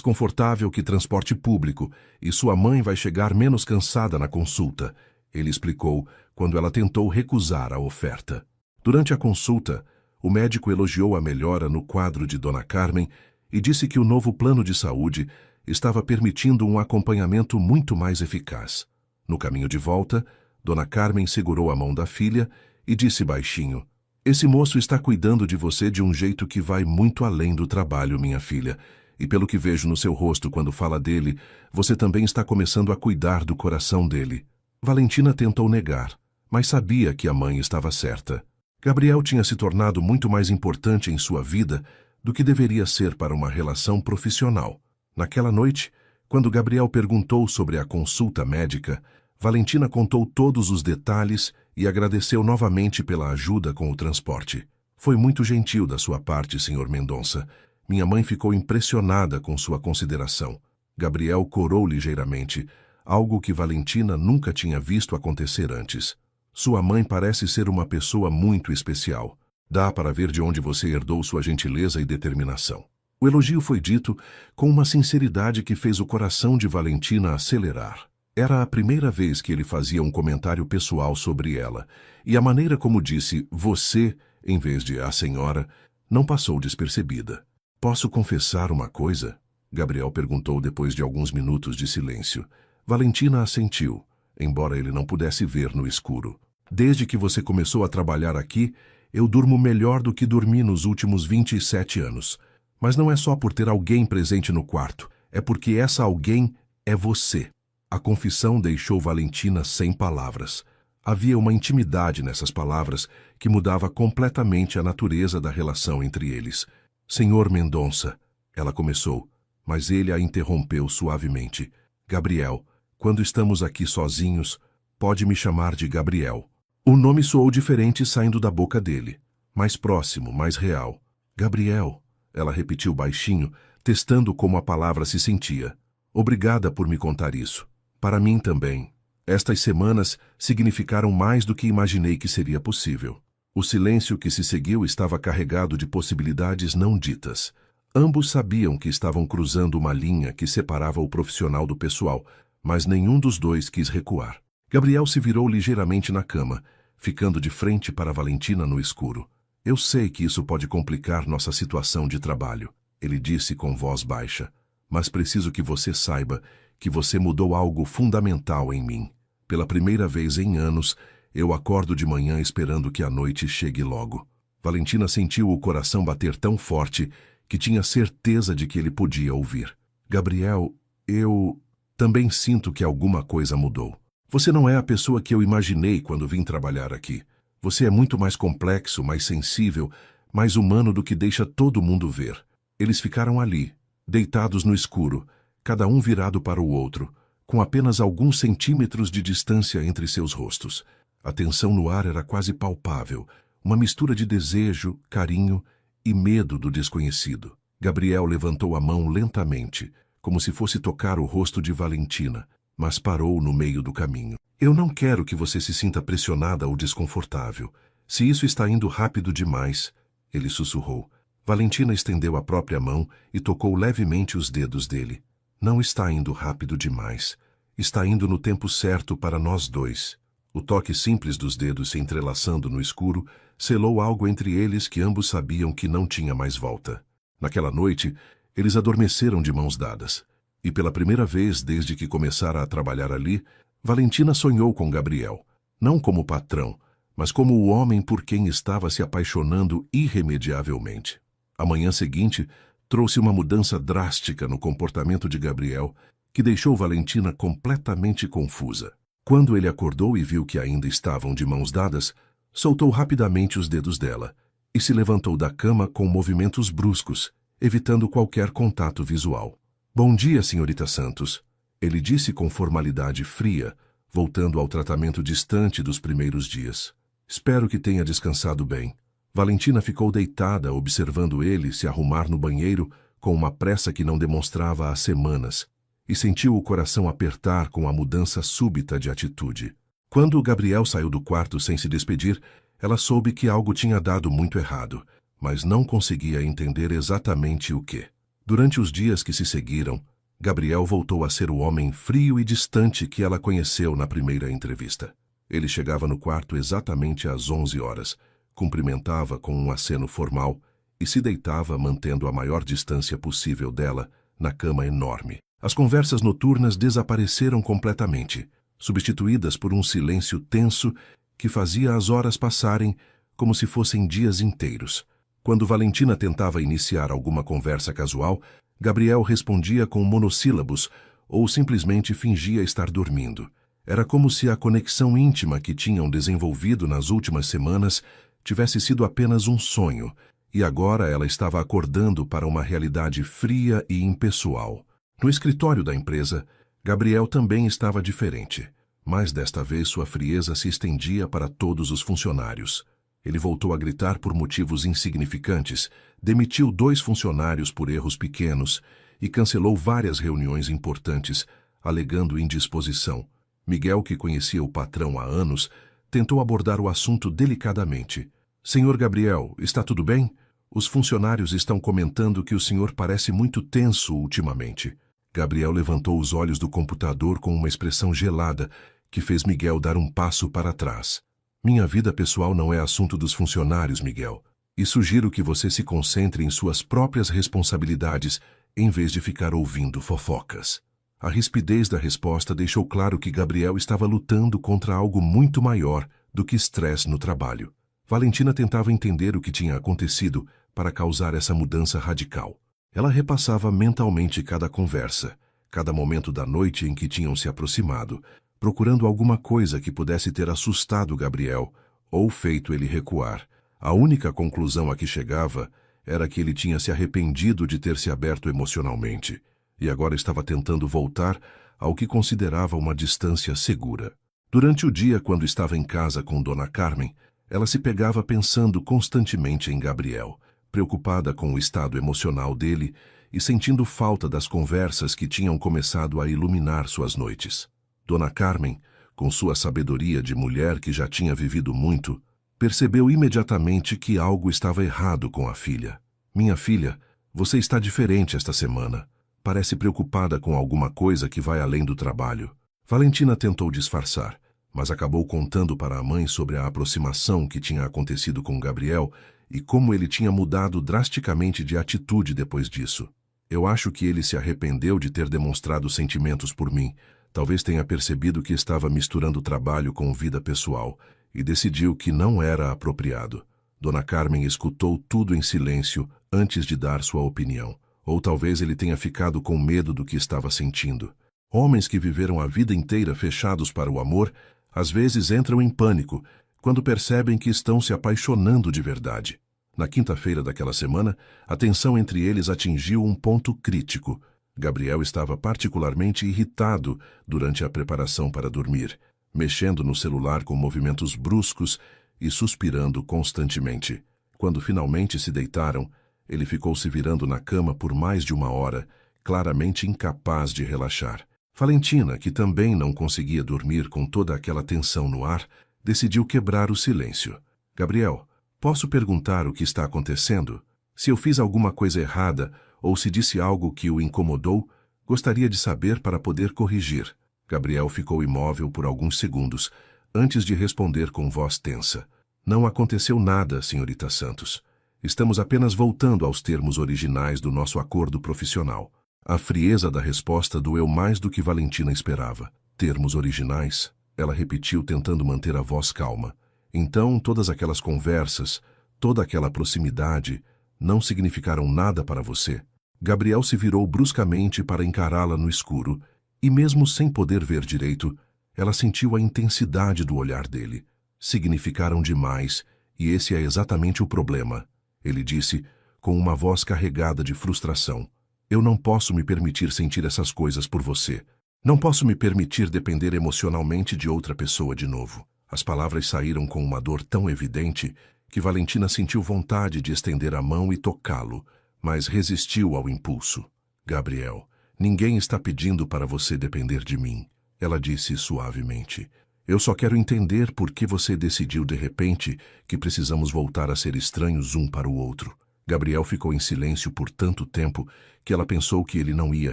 confortável que transporte público e sua mãe vai chegar menos cansada na consulta, ele explicou quando ela tentou recusar a oferta. Durante a consulta, o médico elogiou a melhora no quadro de Dona Carmen e disse que o novo plano de saúde estava permitindo um acompanhamento muito mais eficaz. No caminho de volta, Dona Carmen segurou a mão da filha e disse baixinho: "Esse moço está cuidando de você de um jeito que vai muito além do trabalho, minha filha. E pelo que vejo no seu rosto quando fala dele, você também está começando a cuidar do coração dele." Valentina tentou negar, mas sabia que a mãe estava certa. Gabriel tinha se tornado muito mais importante em sua vida do que deveria ser para uma relação profissional. Naquela noite, quando Gabriel perguntou sobre a consulta médica, Valentina contou todos os detalhes e agradeceu novamente pela ajuda com o transporte. "Foi muito gentil da sua parte, Sr. Mendonça. Minha mãe ficou impressionada com sua consideração." Gabriel corou ligeiramente, algo que Valentina nunca tinha visto acontecer antes. "Sua mãe parece ser uma pessoa muito especial. Dá para ver de onde você herdou sua gentileza e determinação." O elogio foi dito com uma sinceridade que fez o coração de Valentina acelerar. Era a primeira vez que ele fazia um comentário pessoal sobre ela, e a maneira como disse "você" em vez de "a senhora" não passou despercebida. "Posso confessar uma coisa?" Gabriel perguntou depois de alguns minutos de silêncio. Valentina assentiu, embora ele não pudesse ver no escuro. "Desde que você começou a trabalhar aqui, eu durmo melhor do que dormi nos últimos 27 anos. Mas não é só por ter alguém presente no quarto, é porque essa alguém é você." A confissão deixou Valentina sem palavras. Havia uma intimidade nessas palavras que mudava completamente a natureza da relação entre eles. "Senhor Mendonça," ela começou, mas ele a interrompeu suavemente. "Gabriel, quando estamos aqui sozinhos, pode me chamar de Gabriel." O nome soou diferente saindo da boca dele, mais próximo, mais real. "Gabriel," ela repetiu baixinho, testando como a palavra se sentia. "Obrigada por me contar isso. Para mim também. Estas semanas significaram mais do que imaginei que seria possível." O silêncio que se seguiu estava carregado de possibilidades não ditas. Ambos sabiam que estavam cruzando uma linha que separava o profissional do pessoal, mas nenhum dos dois quis recuar. Gabriel se virou ligeiramente na cama, ficando de frente para Valentina no escuro. "Eu sei que isso pode complicar nossa situação de trabalho", ele disse com voz baixa, "mas preciso que você saiba que você mudou algo fundamental em mim. Pela primeira vez em anos, eu acordo de manhã esperando que a noite chegue logo." Valentina sentiu o coração bater tão forte que tinha certeza de que ele podia ouvir. "Gabriel, eu também sinto que alguma coisa mudou. Você não é a pessoa que eu imaginei quando vim trabalhar aqui. Você é muito mais complexo, mais sensível, mais humano do que deixa todo mundo ver." Eles ficaram ali, deitados no escuro, cada um virado para o outro, com apenas alguns centímetros de distância entre seus rostos. A tensão no ar era quase palpável, uma mistura de desejo, carinho e medo do desconhecido. Gabriel levantou a mão lentamente, como se fosse tocar o rosto de Valentina, mas parou no meio do caminho. "Eu não quero que você se sinta pressionada ou desconfortável. Se isso está indo rápido demais," ele sussurrou. Valentina estendeu a própria mão e tocou levemente os dedos dele. "Não está indo rápido demais. Está indo no tempo certo para nós dois." O toque simples dos dedos se entrelaçando no escuro selou algo entre eles que ambos sabiam que não tinha mais volta. Naquela noite, eles adormeceram de mãos dadas. E pela primeira vez desde que começara a trabalhar ali, Valentina sonhou com Gabriel. Não como patrão, mas como o homem por quem estava se apaixonando irremediavelmente. A manhã seguinte trouxe uma mudança drástica no comportamento de Gabriel, que deixou Valentina completamente confusa. Quando ele acordou e viu que ainda estavam de mãos dadas, soltou rapidamente os dedos dela e se levantou da cama com movimentos bruscos, evitando qualquer contato visual. "Bom dia, senhorita Santos", ele disse com formalidade fria, voltando ao tratamento distante dos primeiros dias. "Espero que tenha descansado bem." Valentina ficou deitada, observando ele se arrumar no banheiro com uma pressa que não demonstrava há semanas, e sentiu o coração apertar com a mudança súbita de atitude. Quando Gabriel saiu do quarto sem se despedir, ela soube que algo tinha dado muito errado, mas não conseguia entender exatamente o que. Durante os dias que se seguiram, Gabriel voltou a ser o homem frio e distante que ela conheceu na primeira entrevista. Ele chegava no quarto exatamente às 11 horas, cumprimentava com um aceno formal e se deitava mantendo a maior distância possível dela na cama enorme. As conversas noturnas desapareceram completamente, substituídas por um silêncio tenso que fazia as horas passarem como se fossem dias inteiros. Quando Valentina tentava iniciar alguma conversa casual, Gabriel respondia com monossílabos ou simplesmente fingia estar dormindo. Era como se a conexão íntima que tinham desenvolvido nas últimas semanas tivesse sido apenas um sonho, e agora ela estava acordando para uma realidade fria e impessoal. No escritório da empresa, Gabriel também estava diferente, mas desta vez sua frieza se estendia para todos os funcionários. Ele voltou a gritar por motivos insignificantes, demitiu 2 funcionários por erros pequenos e cancelou várias reuniões importantes, alegando indisposição. Miguel, que conhecia o patrão há anos, tentou abordar o assunto delicadamente. "Senhor Gabriel, está tudo bem? Os funcionários estão comentando que o senhor parece muito tenso ultimamente." Gabriel levantou os olhos do computador com uma expressão gelada que fez Miguel dar um passo para trás. "Minha vida pessoal não é assunto dos funcionários, Miguel, e sugiro que você se concentre em suas próprias responsabilidades em vez de ficar ouvindo fofocas." A rispidez da resposta deixou claro que Gabriel estava lutando contra algo muito maior do que estresse no trabalho. Valentina tentava entender o que tinha acontecido para causar essa mudança radical. Ela repassava mentalmente cada conversa, cada momento da noite em que tinham se aproximado, procurando alguma coisa que pudesse ter assustado Gabriel ou feito ele recuar. A única conclusão a que chegava era que ele tinha se arrependido de ter se aberto emocionalmente e agora estava tentando voltar ao que considerava uma distância segura. Durante o dia, quando estava em casa com Dona Carmen, ela se pegava pensando constantemente em Gabriel, preocupada com o estado emocional dele e sentindo falta das conversas que tinham começado a iluminar suas noites. Dona Carmen, com sua sabedoria de mulher que já tinha vivido muito, percebeu imediatamente que algo estava errado com a filha. "Minha filha, você está diferente esta semana. Parece preocupada com alguma coisa que vai além do trabalho." Valentina tentou disfarçar, mas acabou contando para a mãe sobre a aproximação que tinha acontecido com Gabriel e como ele tinha mudado drasticamente de atitude depois disso. "Eu acho que ele se arrependeu de ter demonstrado sentimentos por mim. Talvez tenha percebido que estava misturando trabalho com vida pessoal e decidiu que não era apropriado." Dona Carmen escutou tudo em silêncio antes de dar sua opinião. Ou talvez ele tenha ficado com medo do que estava sentindo. Homens que viveram a vida inteira fechados para o amor, às vezes entram em pânico quando percebem que estão se apaixonando de verdade. Na quinta-feira daquela semana, a tensão entre eles atingiu um ponto crítico. Gabriel estava particularmente irritado durante a preparação para dormir, mexendo no celular com movimentos bruscos e suspirando constantemente. Quando finalmente se deitaram, ele ficou se virando na cama por mais de 1 hora, claramente incapaz de relaxar. Valentina, que também não conseguia dormir com toda aquela tensão no ar, decidiu quebrar o silêncio. "Gabriel, posso perguntar o que está acontecendo? Se eu fiz alguma coisa errada ou se disse algo que o incomodou, gostaria de saber para poder corrigir." Gabriel ficou imóvel por alguns segundos, antes de responder com voz tensa. "Não aconteceu nada, senhorita Santos. Estamos apenas voltando aos termos originais do nosso acordo profissional." A frieza da resposta doeu mais do que Valentina esperava. Termos originais? Ela repetiu, tentando manter a voz calma. Então, todas aquelas conversas, toda aquela proximidade, não significaram nada para você? Gabriel se virou bruscamente para encará-la no escuro, e mesmo sem poder ver direito, ela sentiu a intensidade do olhar dele. Significaram demais, e esse é exatamente o problema, ele disse, com uma voz carregada de frustração. Eu não posso me permitir sentir essas coisas por você. Não posso me permitir depender emocionalmente de outra pessoa de novo. As palavras saíram com uma dor tão evidente que Valentina sentiu vontade de estender a mão e tocá-lo, mas resistiu ao impulso. Gabriel, ninguém está pedindo para você depender de mim, ela disse suavemente. Eu só quero entender por que você decidiu de repente que precisamos voltar a ser estranhos um para o outro. Gabriel ficou em silêncio por tanto tempo que ela pensou que ele não ia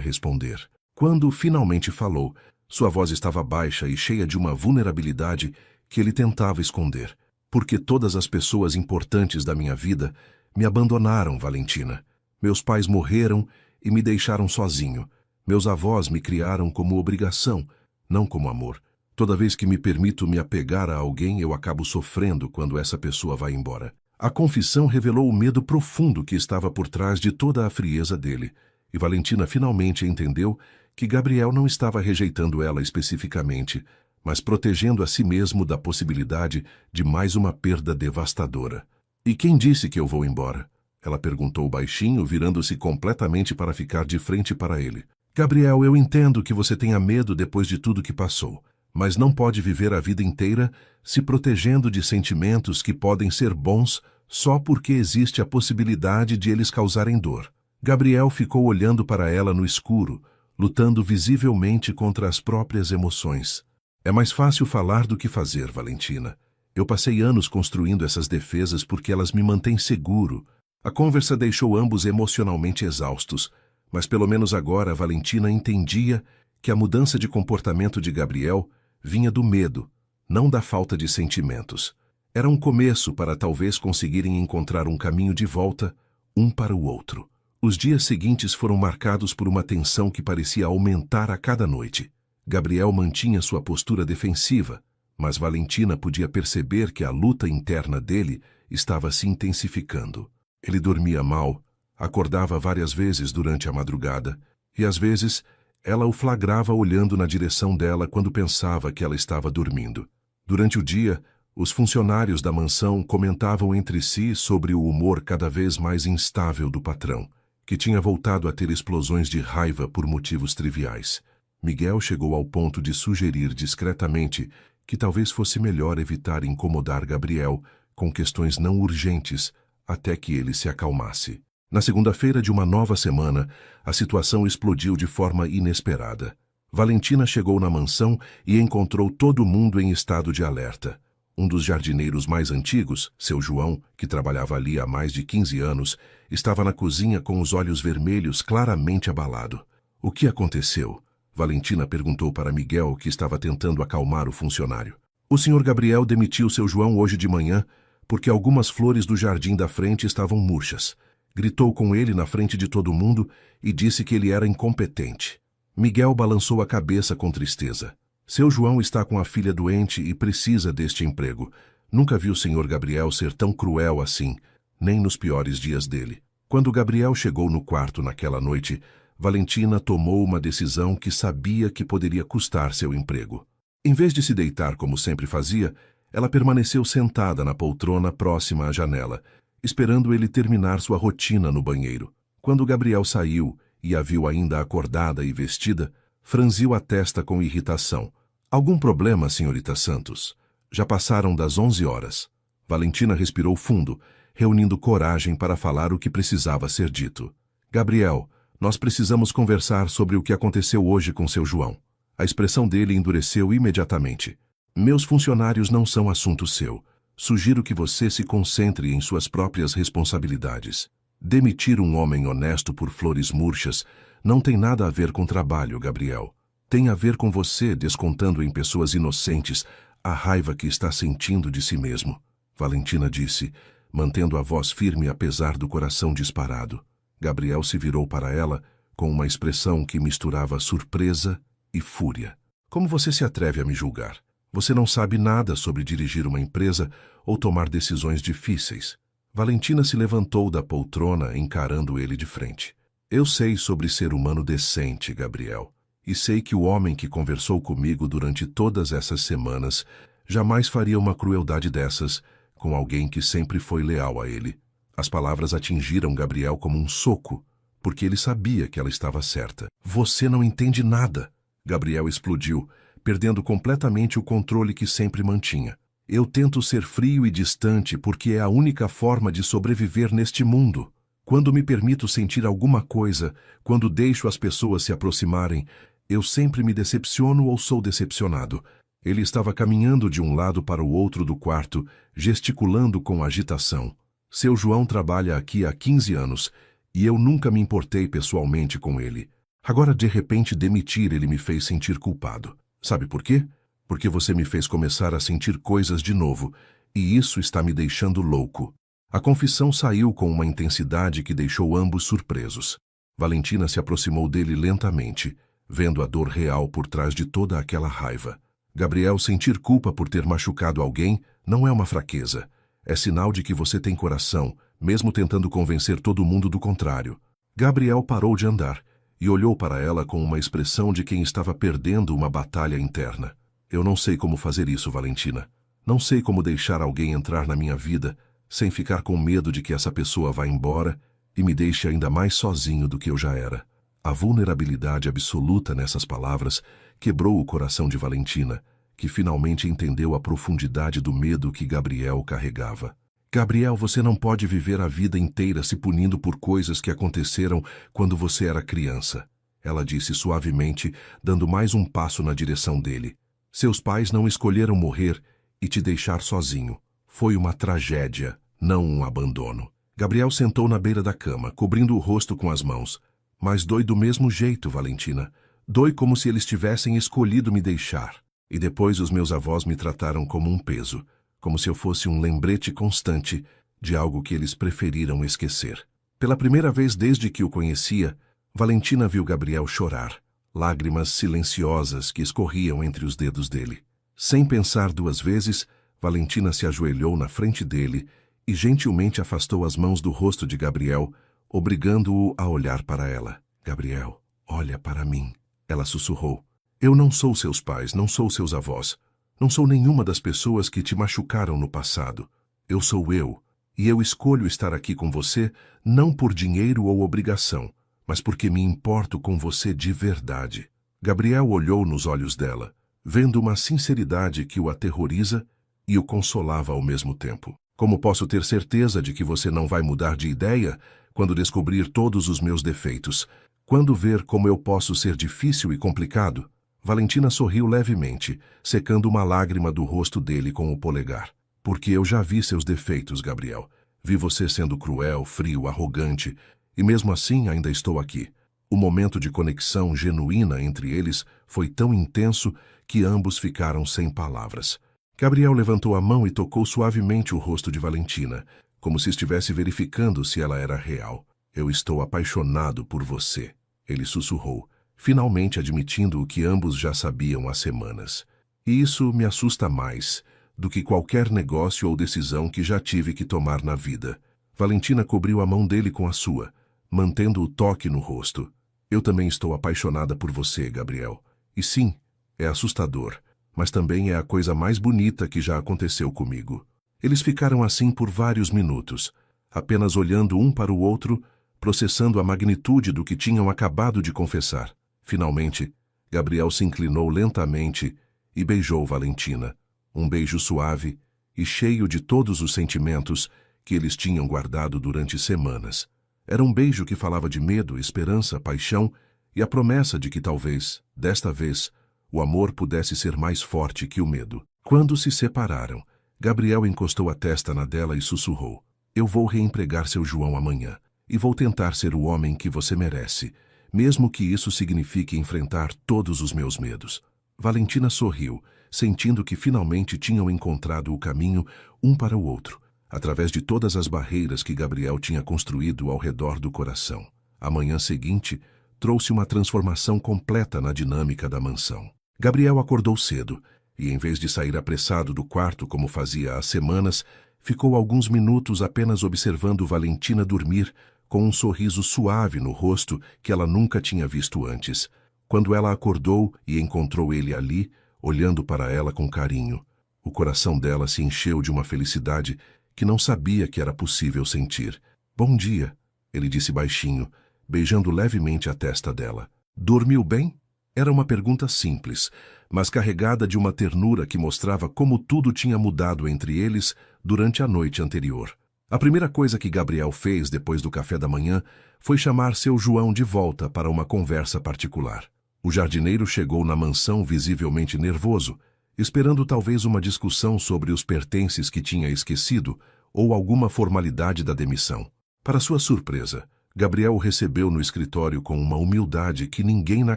responder. Quando finalmente falou, sua voz estava baixa e cheia de uma vulnerabilidade que ele tentava esconder. Porque todas as pessoas importantes da minha vida me abandonaram, Valentina. Meus pais morreram e me deixaram sozinho. Meus avós me criaram como obrigação, não como amor. Toda vez que me permito me apegar a alguém, eu acabo sofrendo quando essa pessoa vai embora. A confissão revelou o medo profundo que estava por trás de toda a frieza dele, e Valentina finalmente entendeu que Gabriel não estava rejeitando ela especificamente, mas protegendo a si mesmo da possibilidade de mais uma perda devastadora. E quem disse que eu vou embora? Ela perguntou baixinho, virando-se completamente para ficar de frente para ele. Gabriel, eu entendo que você tenha medo depois de tudo que passou, mas não pode viver a vida inteira se protegendo de sentimentos que podem ser bons só porque existe a possibilidade de eles causarem dor. Gabriel ficou olhando para ela no escuro, lutando visivelmente contra as próprias emoções. É mais fácil falar do que fazer, Valentina. Eu passei anos construindo essas defesas porque elas me mantêm seguro. A conversa deixou ambos emocionalmente exaustos, mas pelo menos agora Valentina entendia que a mudança de comportamento de Gabriel vinha do medo, não da falta de sentimentos. Era um começo para talvez conseguirem encontrar um caminho de volta, um para o outro. Os dias seguintes foram marcados por uma tensão que parecia aumentar a cada noite. Gabriel mantinha sua postura defensiva, mas Valentina podia perceber que a luta interna dele estava se intensificando. Ele dormia mal, acordava várias vezes durante a madrugada, e às vezes ela o flagrava olhando na direção dela quando pensava que ela estava dormindo. Durante o dia, os funcionários da mansão comentavam entre si sobre o humor cada vez mais instável do patrão, que tinha voltado a ter explosões de raiva por motivos triviais. Miguel chegou ao ponto de sugerir discretamente que talvez fosse melhor evitar incomodar Gabriel com questões não urgentes até que ele se acalmasse. Na segunda-feira de uma nova semana, a situação explodiu de forma inesperada. Valentina chegou na mansão e encontrou todo mundo em estado de alerta. Um dos jardineiros mais antigos, seu João, que trabalhava ali há mais de 15 anos, estava na cozinha com os olhos vermelhos claramente abalado. O que aconteceu? Valentina perguntou para Miguel, que estava tentando acalmar o funcionário. O senhor Gabriel demitiu seu João hoje de manhã porque algumas flores do jardim da frente estavam murchas. Gritou com ele na frente de todo mundo e disse que ele era incompetente. Miguel balançou a cabeça com tristeza. Seu João está com a filha doente e precisa deste emprego. Nunca vi o senhor Gabriel ser tão cruel assim, nem nos piores dias dele. Quando Gabriel chegou no quarto naquela noite, Valentina tomou uma decisão que sabia que poderia custar seu emprego. Em vez de se deitar como sempre fazia, ela permaneceu sentada na poltrona próxima à janela, esperando ele terminar sua rotina no banheiro. Quando Gabriel saiu e a viu ainda acordada e vestida, franziu a testa com irritação. Algum problema, senhorita Santos? Já passaram das 11 horas. Valentina respirou fundo, reunindo coragem para falar o que precisava ser dito. Gabriel, nós precisamos conversar sobre o que aconteceu hoje com seu João. A expressão dele endureceu imediatamente. Meus funcionários não são assunto seu. Sugiro que você se concentre em suas próprias responsabilidades. Demitir um homem honesto por flores murchas não tem nada a ver com trabalho, Gabriel. Tem a ver com você descontando em pessoas inocentes a raiva que está sentindo de si mesmo. Valentina disse, mantendo a voz firme apesar do coração disparado. Gabriel se virou para ela com uma expressão que misturava surpresa e fúria. Como você se atreve a me julgar? Você não sabe nada sobre dirigir uma empresa ou tomar decisões difíceis. Valentina se levantou da poltrona, encarando ele de frente. Eu sei sobre ser humano decente, Gabriel. E sei que o homem que conversou comigo durante todas essas semanas jamais faria uma crueldade dessas com alguém que sempre foi leal a ele. As palavras atingiram Gabriel como um soco, porque ele sabia que ela estava certa. Você não entende nada. Gabriel explodiu, perdendo completamente o controle que sempre mantinha. Eu tento ser frio e distante porque é a única forma de sobreviver neste mundo. Quando me permito sentir alguma coisa, quando deixo as pessoas se aproximarem, eu sempre me decepciono ou sou decepcionado. Ele estava caminhando de um lado para o outro do quarto, gesticulando com agitação. Seu João trabalha aqui há 15 anos e eu nunca me importei pessoalmente com ele. Agora, de repente, demitir ele me fez sentir culpado. Sabe por quê? Porque você me fez começar a sentir coisas de novo, e isso está me deixando louco. A confissão saiu com uma intensidade que deixou ambos surpresos. Valentina se aproximou dele lentamente, vendo a dor real por trás de toda aquela raiva. Gabriel, sentir culpa por ter machucado alguém não é uma fraqueza. É sinal de que você tem coração, mesmo tentando convencer todo mundo do contrário. Gabriel parou de andar e olhou para ela com uma expressão de quem estava perdendo uma batalha interna. Eu não sei como fazer isso, Valentina. Não sei como deixar alguém entrar na minha vida sem ficar com medo de que essa pessoa vá embora e me deixe ainda mais sozinho do que eu já era. A vulnerabilidade absoluta nessas palavras quebrou o coração de Valentina, que finalmente entendeu a profundidade do medo que Gabriel carregava. Gabriel, você não pode viver a vida inteira se punindo por coisas que aconteceram quando você era criança, ela disse suavemente, dando mais um passo na direção dele. Seus pais não escolheram morrer e te deixar sozinho. Foi uma tragédia, não um abandono. Gabriel sentou na beira da cama, cobrindo o rosto com as mãos. Mas dói do mesmo jeito, Valentina. Dói como se eles tivessem escolhido me deixar. E depois os meus avós me trataram como um peso, como se eu fosse um lembrete constante de algo que eles preferiram esquecer. Pela primeira vez desde que o conhecia, Valentina viu Gabriel chorar. Lágrimas silenciosas que escorriam entre os dedos dele. Sem pensar duas vezes, Valentina se ajoelhou na frente dele e gentilmente afastou as mãos do rosto de Gabriel, obrigando-o a olhar para ela. Gabriel, olha para mim, ela sussurrou. Eu não sou seus pais, não sou seus avós. Não sou nenhuma das pessoas que te machucaram no passado. Eu sou eu, e eu escolho estar aqui com você não por dinheiro ou obrigação, mas porque me importo com você de verdade. Gabriel olhou nos olhos dela, vendo uma sinceridade que o aterroriza e o consolava ao mesmo tempo. Como posso ter certeza de que você não vai mudar de ideia quando descobrir todos os meus defeitos? Quando ver como eu posso ser difícil e complicado? Valentina sorriu levemente, secando uma lágrima do rosto dele com o polegar. Porque eu já vi seus defeitos, Gabriel. Vi você sendo cruel, frio, arrogante, e mesmo assim ainda estou aqui. O momento de conexão genuína entre eles foi tão intenso que ambos ficaram sem palavras. Gabriel levantou a mão e tocou suavemente o rosto de Valentina, como se estivesse verificando se ela era real. Eu estou apaixonado por você, ele sussurrou, finalmente admitindo o que ambos já sabiam há semanas. E isso me assusta mais do que qualquer negócio ou decisão que já tive que tomar na vida. Valentina cobriu a mão dele com a sua, mantendo o toque no rosto. Eu também estou apaixonada por você, Gabriel. E sim, é assustador, mas também é a coisa mais bonita que já aconteceu comigo. Eles ficaram assim por vários minutos, apenas olhando um para o outro, processando a magnitude do que tinham acabado de confessar. Finalmente, Gabriel se inclinou lentamente e beijou Valentina. Um beijo suave e cheio de todos os sentimentos que eles tinham guardado durante semanas. Era um beijo que falava de medo, esperança, paixão e a promessa de que talvez, desta vez, o amor pudesse ser mais forte que o medo. Quando se separaram, Gabriel encostou a testa na dela e sussurrou: Eu vou reempregar seu João amanhã e vou tentar ser o homem que você merece, mesmo que isso signifique enfrentar todos os meus medos. Valentina sorriu, sentindo que finalmente tinham encontrado o caminho um para o outro, através de todas as barreiras que Gabriel tinha construído ao redor do coração. A manhã seguinte trouxe uma transformação completa na dinâmica da mansão. Gabriel acordou cedo, e em vez de sair apressado do quarto como fazia há semanas, ficou alguns minutos apenas observando Valentina dormir, com um sorriso suave no rosto que ela nunca tinha visto antes. Quando ela acordou e encontrou ele ali, olhando para ela com carinho, o coração dela se encheu de uma felicidade que não sabia que era possível sentir. "Bom dia", ele disse baixinho, beijando levemente a testa dela. "Dormiu bem?" Era uma pergunta simples, mas carregada de uma ternura que mostrava como tudo tinha mudado entre eles durante a noite anterior. A primeira coisa que Gabriel fez depois do café da manhã foi chamar seu João de volta para uma conversa particular. O jardineiro chegou na mansão visivelmente nervoso, esperando talvez uma discussão sobre os pertences que tinha esquecido ou alguma formalidade da demissão. Para sua surpresa, Gabriel o recebeu no escritório com uma humildade que ninguém na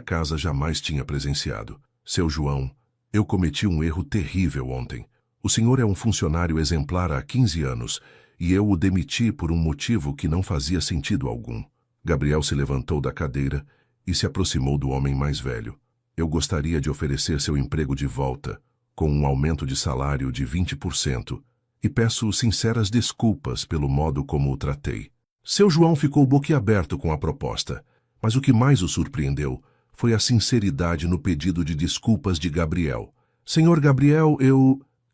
casa jamais tinha presenciado. "Seu João, eu cometi um erro terrível ontem. O senhor é um funcionário exemplar há 15 anos e eu o demiti por um motivo que não fazia sentido algum." Gabriel se levantou da cadeira e se aproximou do homem mais velho. "Eu gostaria de oferecer seu emprego de volta, com um aumento de salário de 20%, e peço sinceras desculpas pelo modo como o tratei." Seu João ficou boquiaberto com a proposta, mas o que mais o surpreendeu foi a sinceridade no pedido de desculpas de Gabriel. "Senhor Gabriel,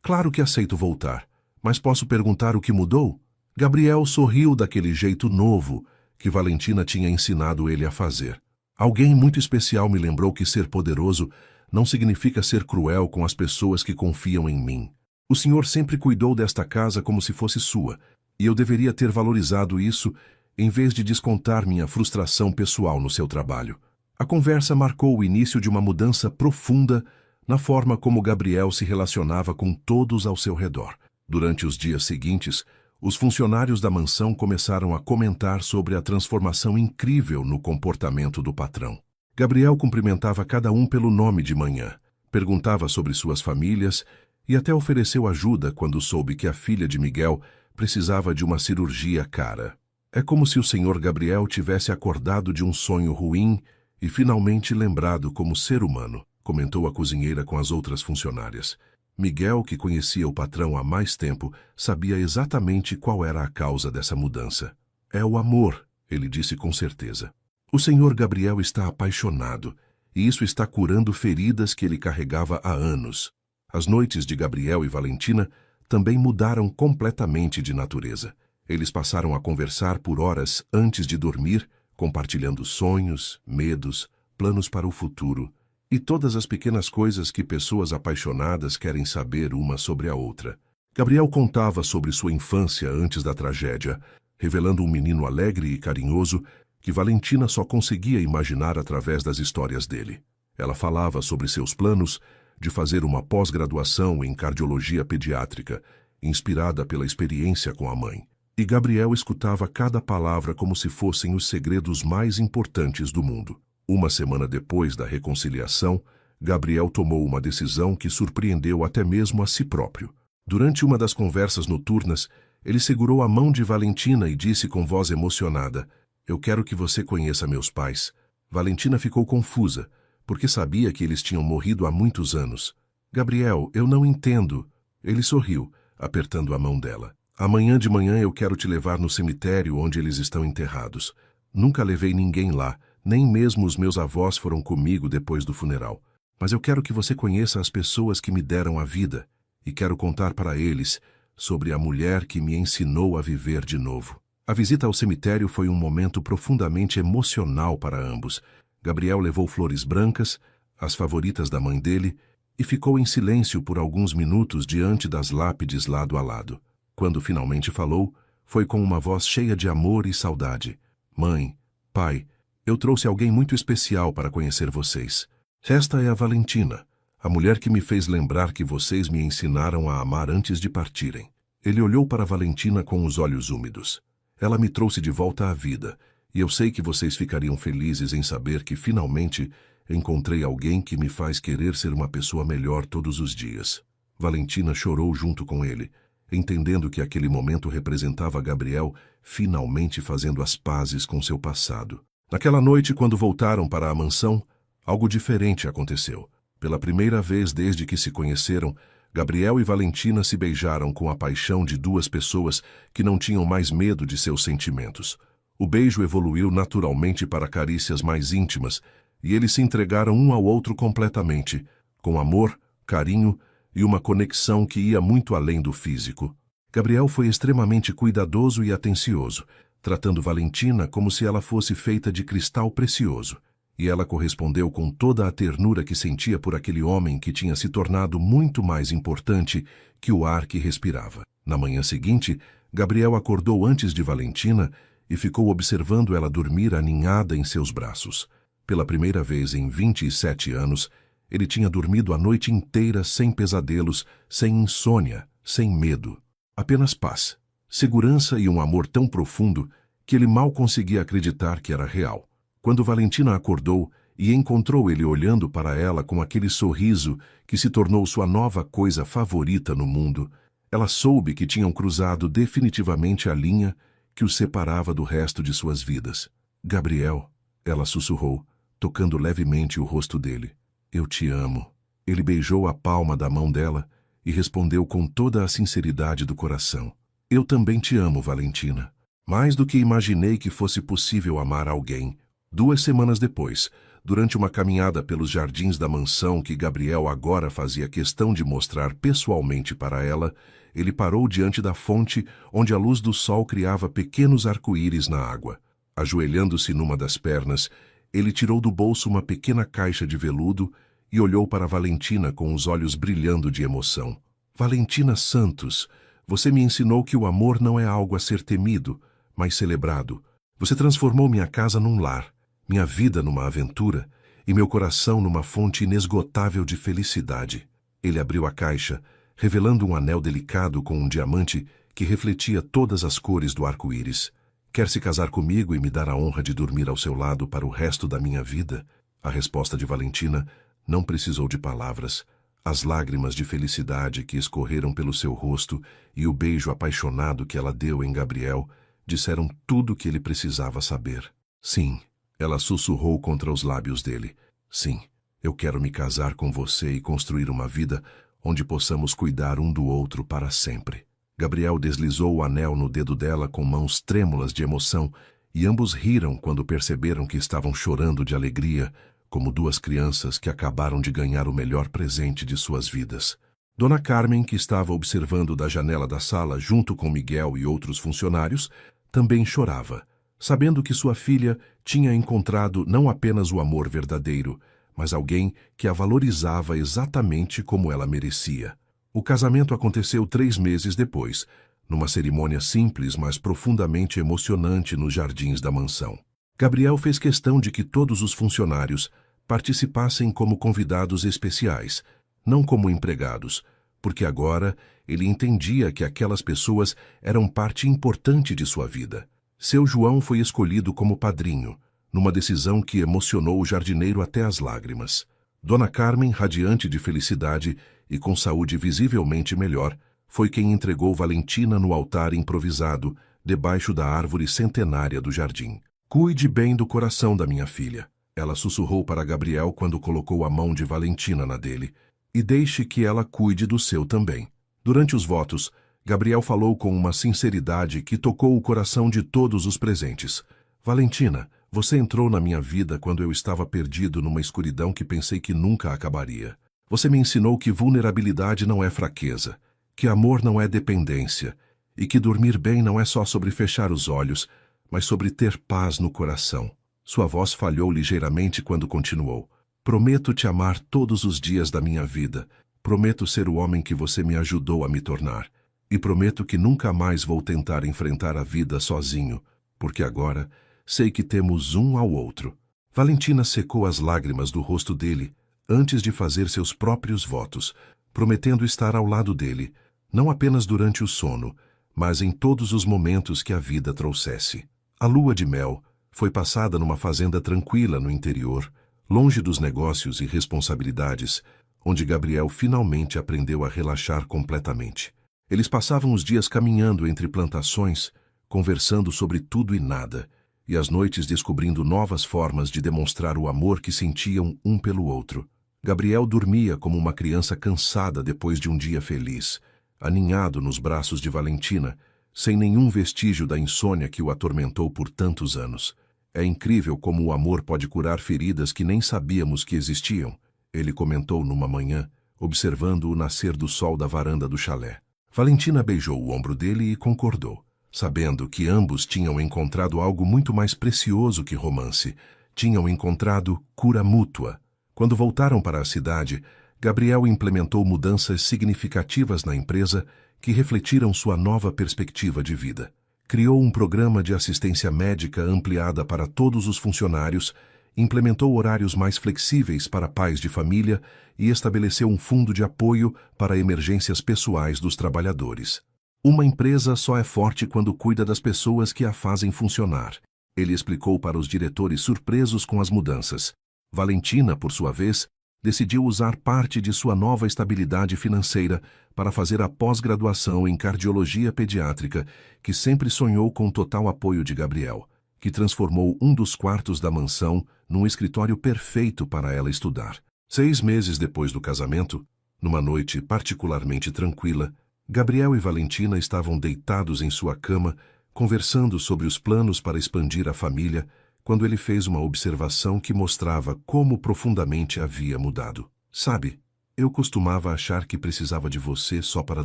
Claro que aceito voltar, mas posso perguntar o que mudou?" Gabriel sorriu daquele jeito novo que Valentina tinha ensinado ele a fazer. "Alguém muito especial me lembrou que ser poderoso não significa ser cruel com as pessoas que confiam em mim. O senhor sempre cuidou desta casa como se fosse sua, e eu deveria ter valorizado isso em vez de descontar minha frustração pessoal no seu trabalho." A conversa marcou o início de uma mudança profunda na forma como Gabriel se relacionava com todos ao seu redor. Durante os dias seguintes, os funcionários da mansão começaram a comentar sobre a transformação incrível no comportamento do patrão. Gabriel cumprimentava cada um pelo nome de manhã, perguntava sobre suas famílias e até ofereceu ajuda quando soube que a filha de Miguel precisava de uma cirurgia cara. "É como se o senhor Gabriel tivesse acordado de um sonho ruim e finalmente lembrado como ser humano", comentou a cozinheira com as outras funcionárias. Miguel, que conhecia o patrão há mais tempo, sabia exatamente qual era a causa dessa mudança. "É o amor", ele disse com certeza. "O senhor Gabriel está apaixonado, e isso está curando feridas que ele carregava há anos." As noites de Gabriel e Valentina também mudaram completamente de natureza. Eles passaram a conversar por horas antes de dormir, compartilhando sonhos, medos, planos para o futuro e todas as pequenas coisas que pessoas apaixonadas querem saber uma sobre a outra. Gabriel contava sobre sua infância antes da tragédia, revelando um menino alegre e carinhoso que Valentina só conseguia imaginar através das histórias dele. Ela falava sobre seus planos de fazer uma pós-graduação em cardiologia pediátrica, inspirada pela experiência com a mãe. E Gabriel escutava cada palavra como se fossem os segredos mais importantes do mundo. Uma semana depois da reconciliação, Gabriel tomou uma decisão que surpreendeu até mesmo a si próprio. Durante uma das conversas noturnas, ele segurou a mão de Valentina e disse com voz emocionada: "Eu quero que você conheça meus pais." Valentina ficou confusa, porque sabia que eles tinham morrido há muitos anos. "Gabriel, eu não entendo." Ele sorriu, apertando a mão dela. "Amanhã de manhã eu quero te levar no cemitério onde eles estão enterrados. Nunca levei ninguém lá, nem mesmo os meus avós foram comigo depois do funeral. Mas eu quero que você conheça as pessoas que me deram a vida, e quero contar para eles sobre a mulher que me ensinou a viver de novo." A visita ao cemitério foi um momento profundamente emocional para ambos. Gabriel levou flores brancas, as favoritas da mãe dele, e ficou em silêncio por alguns minutos diante das lápides lado a lado. Quando finalmente falou, foi com uma voz cheia de amor e saudade: "Mãe, pai, eu trouxe alguém muito especial para conhecer vocês. Esta é a Valentina, a mulher que me fez lembrar que vocês me ensinaram a amar antes de partirem." Ele olhou para Valentina com os olhos úmidos. "Ela me trouxe de volta à vida, e eu sei que vocês ficariam felizes em saber que finalmente encontrei alguém que me faz querer ser uma pessoa melhor todos os dias." Valentina chorou junto com ele, entendendo que aquele momento representava Gabriel finalmente fazendo as pazes com seu passado. Naquela noite, quando voltaram para a mansão, algo diferente aconteceu. Pela primeira vez desde que se conheceram, Gabriel e Valentina se beijaram com a paixão de duas pessoas que não tinham mais medo de seus sentimentos. O beijo evoluiu naturalmente para carícias mais íntimas, e eles se entregaram um ao outro completamente, com amor, carinho e uma conexão que ia muito além do físico. Gabriel foi extremamente cuidadoso e atencioso, tratando Valentina como se ela fosse feita de cristal precioso, e ela correspondeu com toda a ternura que sentia por aquele homem que tinha se tornado muito mais importante que o ar que respirava. Na manhã seguinte, Gabriel acordou antes de Valentina e ficou observando ela dormir aninhada em seus braços. Pela primeira vez em 27 anos, ele tinha dormido a noite inteira sem pesadelos, sem insônia, sem medo. Apenas paz, segurança e um amor tão profundo que ele mal conseguia acreditar que era real. Quando Valentina acordou e encontrou ele olhando para ela com aquele sorriso que se tornou sua nova coisa favorita no mundo, ela soube que tinham cruzado definitivamente a linha que os separava do resto de suas vidas. Gabriel, ela sussurrou, tocando levemente o rosto dele. Eu te amo. Ele beijou a palma da mão dela e respondeu com toda a sinceridade do coração. Eu também te amo, Valentina. Mais do que imaginei que fosse possível amar alguém. 2 semanas depois, durante uma caminhada pelos jardins da mansão que Gabriel agora fazia questão de mostrar pessoalmente para ela, ele parou diante da fonte onde a luz do sol criava pequenos arco-íris na água. Ajoelhando-se numa das pernas, ele tirou do bolso uma pequena caixa de veludo e olhou para Valentina com os olhos brilhando de emoção. Valentina Santos, você me ensinou que o amor não é algo a ser temido, mas celebrado. Você transformou minha casa num lar, minha vida numa aventura e meu coração numa fonte inesgotável de felicidade. Ele abriu a caixa, revelando um anel delicado com um diamante que refletia todas as cores do arco-íris. Quer se casar comigo e me dar a honra de dormir ao seu lado para o resto da minha vida? A resposta de Valentina não precisou de palavras. As lágrimas de felicidade que escorreram pelo seu rosto e o beijo apaixonado que ela deu em Gabriel disseram tudo o que ele precisava saber. Sim, ela sussurrou contra os lábios dele. Sim, eu quero me casar com você e construir uma vida onde possamos cuidar um do outro para sempre. Gabriel deslizou o anel no dedo dela com mãos trêmulas de emoção e ambos riram quando perceberam que estavam chorando de alegria, como duas crianças que acabaram de ganhar o melhor presente de suas vidas. Dona Carmen, que estava observando da janela da sala junto com Miguel e outros funcionários, também chorava, sabendo que sua filha tinha encontrado não apenas o amor verdadeiro, mas alguém que a valorizava exatamente como ela merecia. O casamento aconteceu 3 meses depois, numa cerimônia simples, mas profundamente emocionante nos jardins da mansão. Gabriel fez questão de que todos os funcionários participassem como convidados especiais, não como empregados, porque agora ele entendia que aquelas pessoas eram parte importante de sua vida. Seu João foi escolhido como padrinho, numa decisão que emocionou o jardineiro até as lágrimas. Dona Carmen, radiante de felicidade e com saúde visivelmente melhor, foi quem entregou Valentina no altar improvisado, debaixo da árvore centenária do jardim. Cuide bem do coração da minha filha, ela sussurrou para Gabriel quando colocou a mão de Valentina na dele, e deixe que ela cuide do seu também. Durante os votos, Gabriel falou com uma sinceridade que tocou o coração de todos os presentes. Valentina, você entrou na minha vida quando eu estava perdido numa escuridão que pensei que nunca acabaria. Você me ensinou que vulnerabilidade não é fraqueza, que amor não é dependência, e que dormir bem não é só sobre fechar os olhos, mas sobre ter paz no coração. Sua voz falhou ligeiramente quando continuou. Prometo te amar todos os dias da minha vida. Prometo ser o homem que você me ajudou a me tornar. E prometo que nunca mais vou tentar enfrentar a vida sozinho, porque agora sei que temos um ao outro. Valentina secou as lágrimas do rosto dele antes de fazer seus próprios votos, prometendo estar ao lado dele, não apenas durante o sono, mas em todos os momentos que a vida trouxesse. A lua de mel foi passada numa fazenda tranquila no interior, longe dos negócios e responsabilidades, onde Gabriel finalmente aprendeu a relaxar completamente. Eles passavam os dias caminhando entre plantações, conversando sobre tudo e nada, e as noites descobrindo novas formas de demonstrar o amor que sentiam um pelo outro. Gabriel dormia como uma criança cansada depois de um dia feliz, aninhado nos braços de Valentina, sem nenhum vestígio da insônia que o atormentou por tantos anos. É incrível como o amor pode curar feridas que nem sabíamos que existiam, ele comentou numa manhã, observando o nascer do sol da varanda do chalé. Valentina beijou o ombro dele e concordou, sabendo que ambos tinham encontrado algo muito mais precioso que romance. Tinham encontrado cura mútua. Quando voltaram para a cidade, Gabriel implementou mudanças significativas na empresa que refletiram sua nova perspectiva de vida. Criou um programa de assistência médica ampliada para todos os funcionários, implementou horários mais flexíveis para pais de família e estabeleceu um fundo de apoio para emergências pessoais dos trabalhadores. Uma empresa só é forte quando cuida das pessoas que a fazem funcionar, ele explicou para os diretores surpresos com as mudanças. Valentina, por sua vez, decidiu usar parte de sua nova estabilidade financeira para fazer a pós-graduação em cardiologia pediátrica, que sempre sonhou com o total apoio de Gabriel, que transformou um dos quartos da mansão num escritório perfeito para ela estudar. 6 meses depois do casamento, numa noite particularmente tranquila, Gabriel e Valentina estavam deitados em sua cama, conversando sobre os planos para expandir a família, quando ele fez uma observação que mostrava como profundamente havia mudado. Sabe, eu costumava achar que precisava de você só para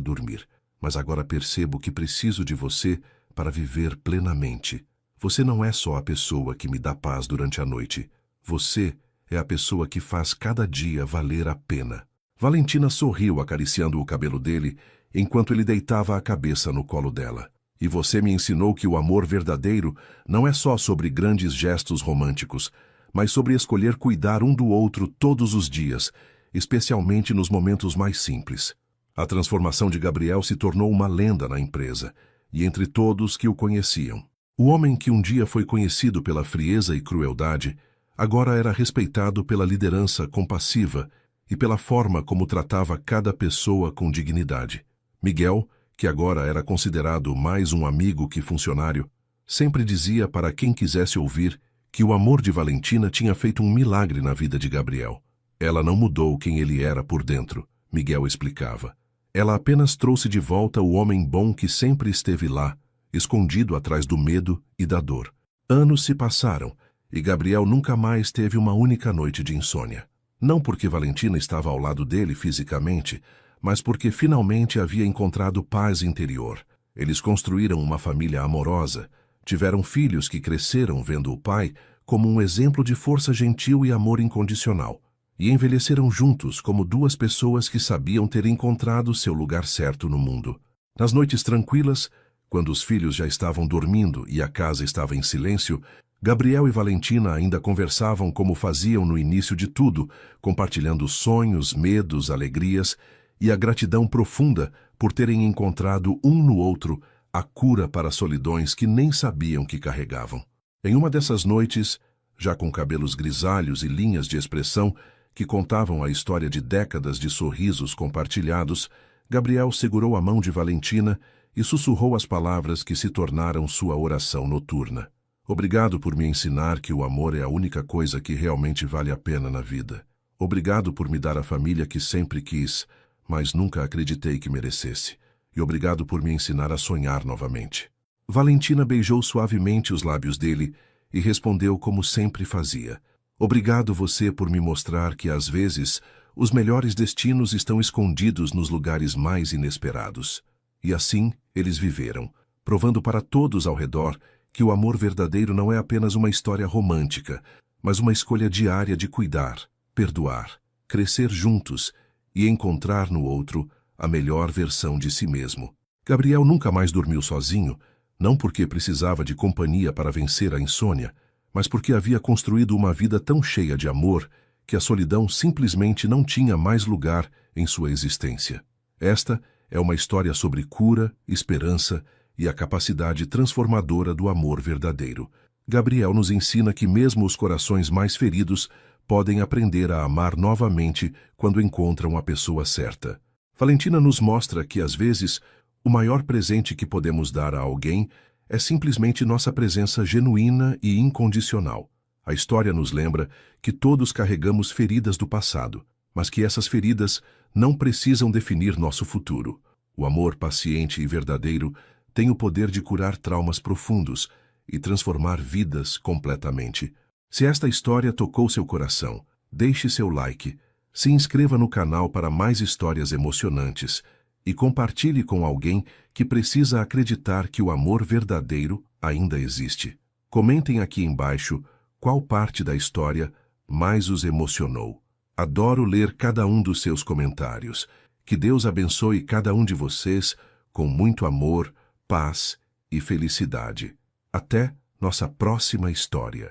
dormir, mas agora percebo que preciso de você para viver plenamente. Você não é só a pessoa que me dá paz durante a noite. Você é a pessoa que faz cada dia valer a pena. Valentina sorriu acariciando o cabelo dele, enquanto ele deitava a cabeça no colo dela. E você me ensinou que o amor verdadeiro não é só sobre grandes gestos românticos, mas sobre escolher cuidar um do outro todos os dias, especialmente nos momentos mais simples. A transformação de Gabriel se tornou uma lenda na empresa, e entre todos que o conheciam. O homem que um dia foi conhecido pela frieza e crueldade, agora era respeitado pela liderança compassiva e pela forma como tratava cada pessoa com dignidade. Miguel, que agora era considerado mais um amigo que funcionário, sempre dizia para quem quisesse ouvir que o amor de Valentina tinha feito um milagre na vida de Gabriel. Ela não mudou quem ele era por dentro, Miguel explicava. Ela apenas trouxe de volta o homem bom que sempre esteve lá, escondido atrás do medo e da dor. Anos se passaram e Gabriel nunca mais teve uma única noite de insônia. Não porque Valentina estava ao lado dele fisicamente, mas porque finalmente havia encontrado paz interior. Eles construíram uma família amorosa, tiveram filhos que cresceram vendo o pai como um exemplo de força gentil e amor incondicional, e envelheceram juntos como duas pessoas que sabiam ter encontrado seu lugar certo no mundo. Nas noites tranquilas, quando os filhos já estavam dormindo e a casa estava em silêncio, Gabriel e Valentina ainda conversavam como faziam no início de tudo, compartilhando sonhos, medos, alegrias e a gratidão profunda por terem encontrado um no outro a cura para solidões que nem sabiam que carregavam. Em uma dessas noites, já com cabelos grisalhos e linhas de expressão que contavam a história de décadas de sorrisos compartilhados, Gabriel segurou a mão de Valentina e sussurrou as palavras que se tornaram sua oração noturna. Obrigado por me ensinar que o amor é a única coisa que realmente vale a pena na vida. Obrigado por me dar a família que sempre quis, mas nunca acreditei que merecesse. E obrigado por me ensinar a sonhar novamente. Valentina beijou suavemente os lábios dele e respondeu como sempre fazia. Obrigado você por me mostrar que, às vezes, os melhores destinos estão escondidos nos lugares mais inesperados. E assim, eles viveram, provando para todos ao redor que o amor verdadeiro não é apenas uma história romântica, mas uma escolha diária de cuidar, perdoar, crescer juntos e encontrar no outro a melhor versão de si mesmo. Gabriel nunca mais dormiu sozinho, não porque precisava de companhia para vencer a insônia, mas porque havia construído uma vida tão cheia de amor que a solidão simplesmente não tinha mais lugar em sua existência. Esta é uma história sobre cura, esperança e a capacidade transformadora do amor verdadeiro. Gabriel nos ensina que mesmo os corações mais feridos podem aprender a amar novamente quando encontram a pessoa certa. Valentina nos mostra que, às vezes, o maior presente que podemos dar a alguém é simplesmente nossa presença genuína e incondicional. A história nos lembra que todos carregamos feridas do passado, mas que essas feridas não precisam definir nosso futuro. O amor paciente e verdadeiro tem o poder de curar traumas profundos e transformar vidas completamente. Se esta história tocou seu coração, deixe seu like, se inscreva no canal para mais histórias emocionantes e compartilhe com alguém que precisa acreditar que o amor verdadeiro ainda existe. Comentem aqui embaixo qual parte da história mais os emocionou. Adoro ler cada um dos seus comentários. Que Deus abençoe cada um de vocês com muito amor, paz e felicidade. Até nossa próxima história.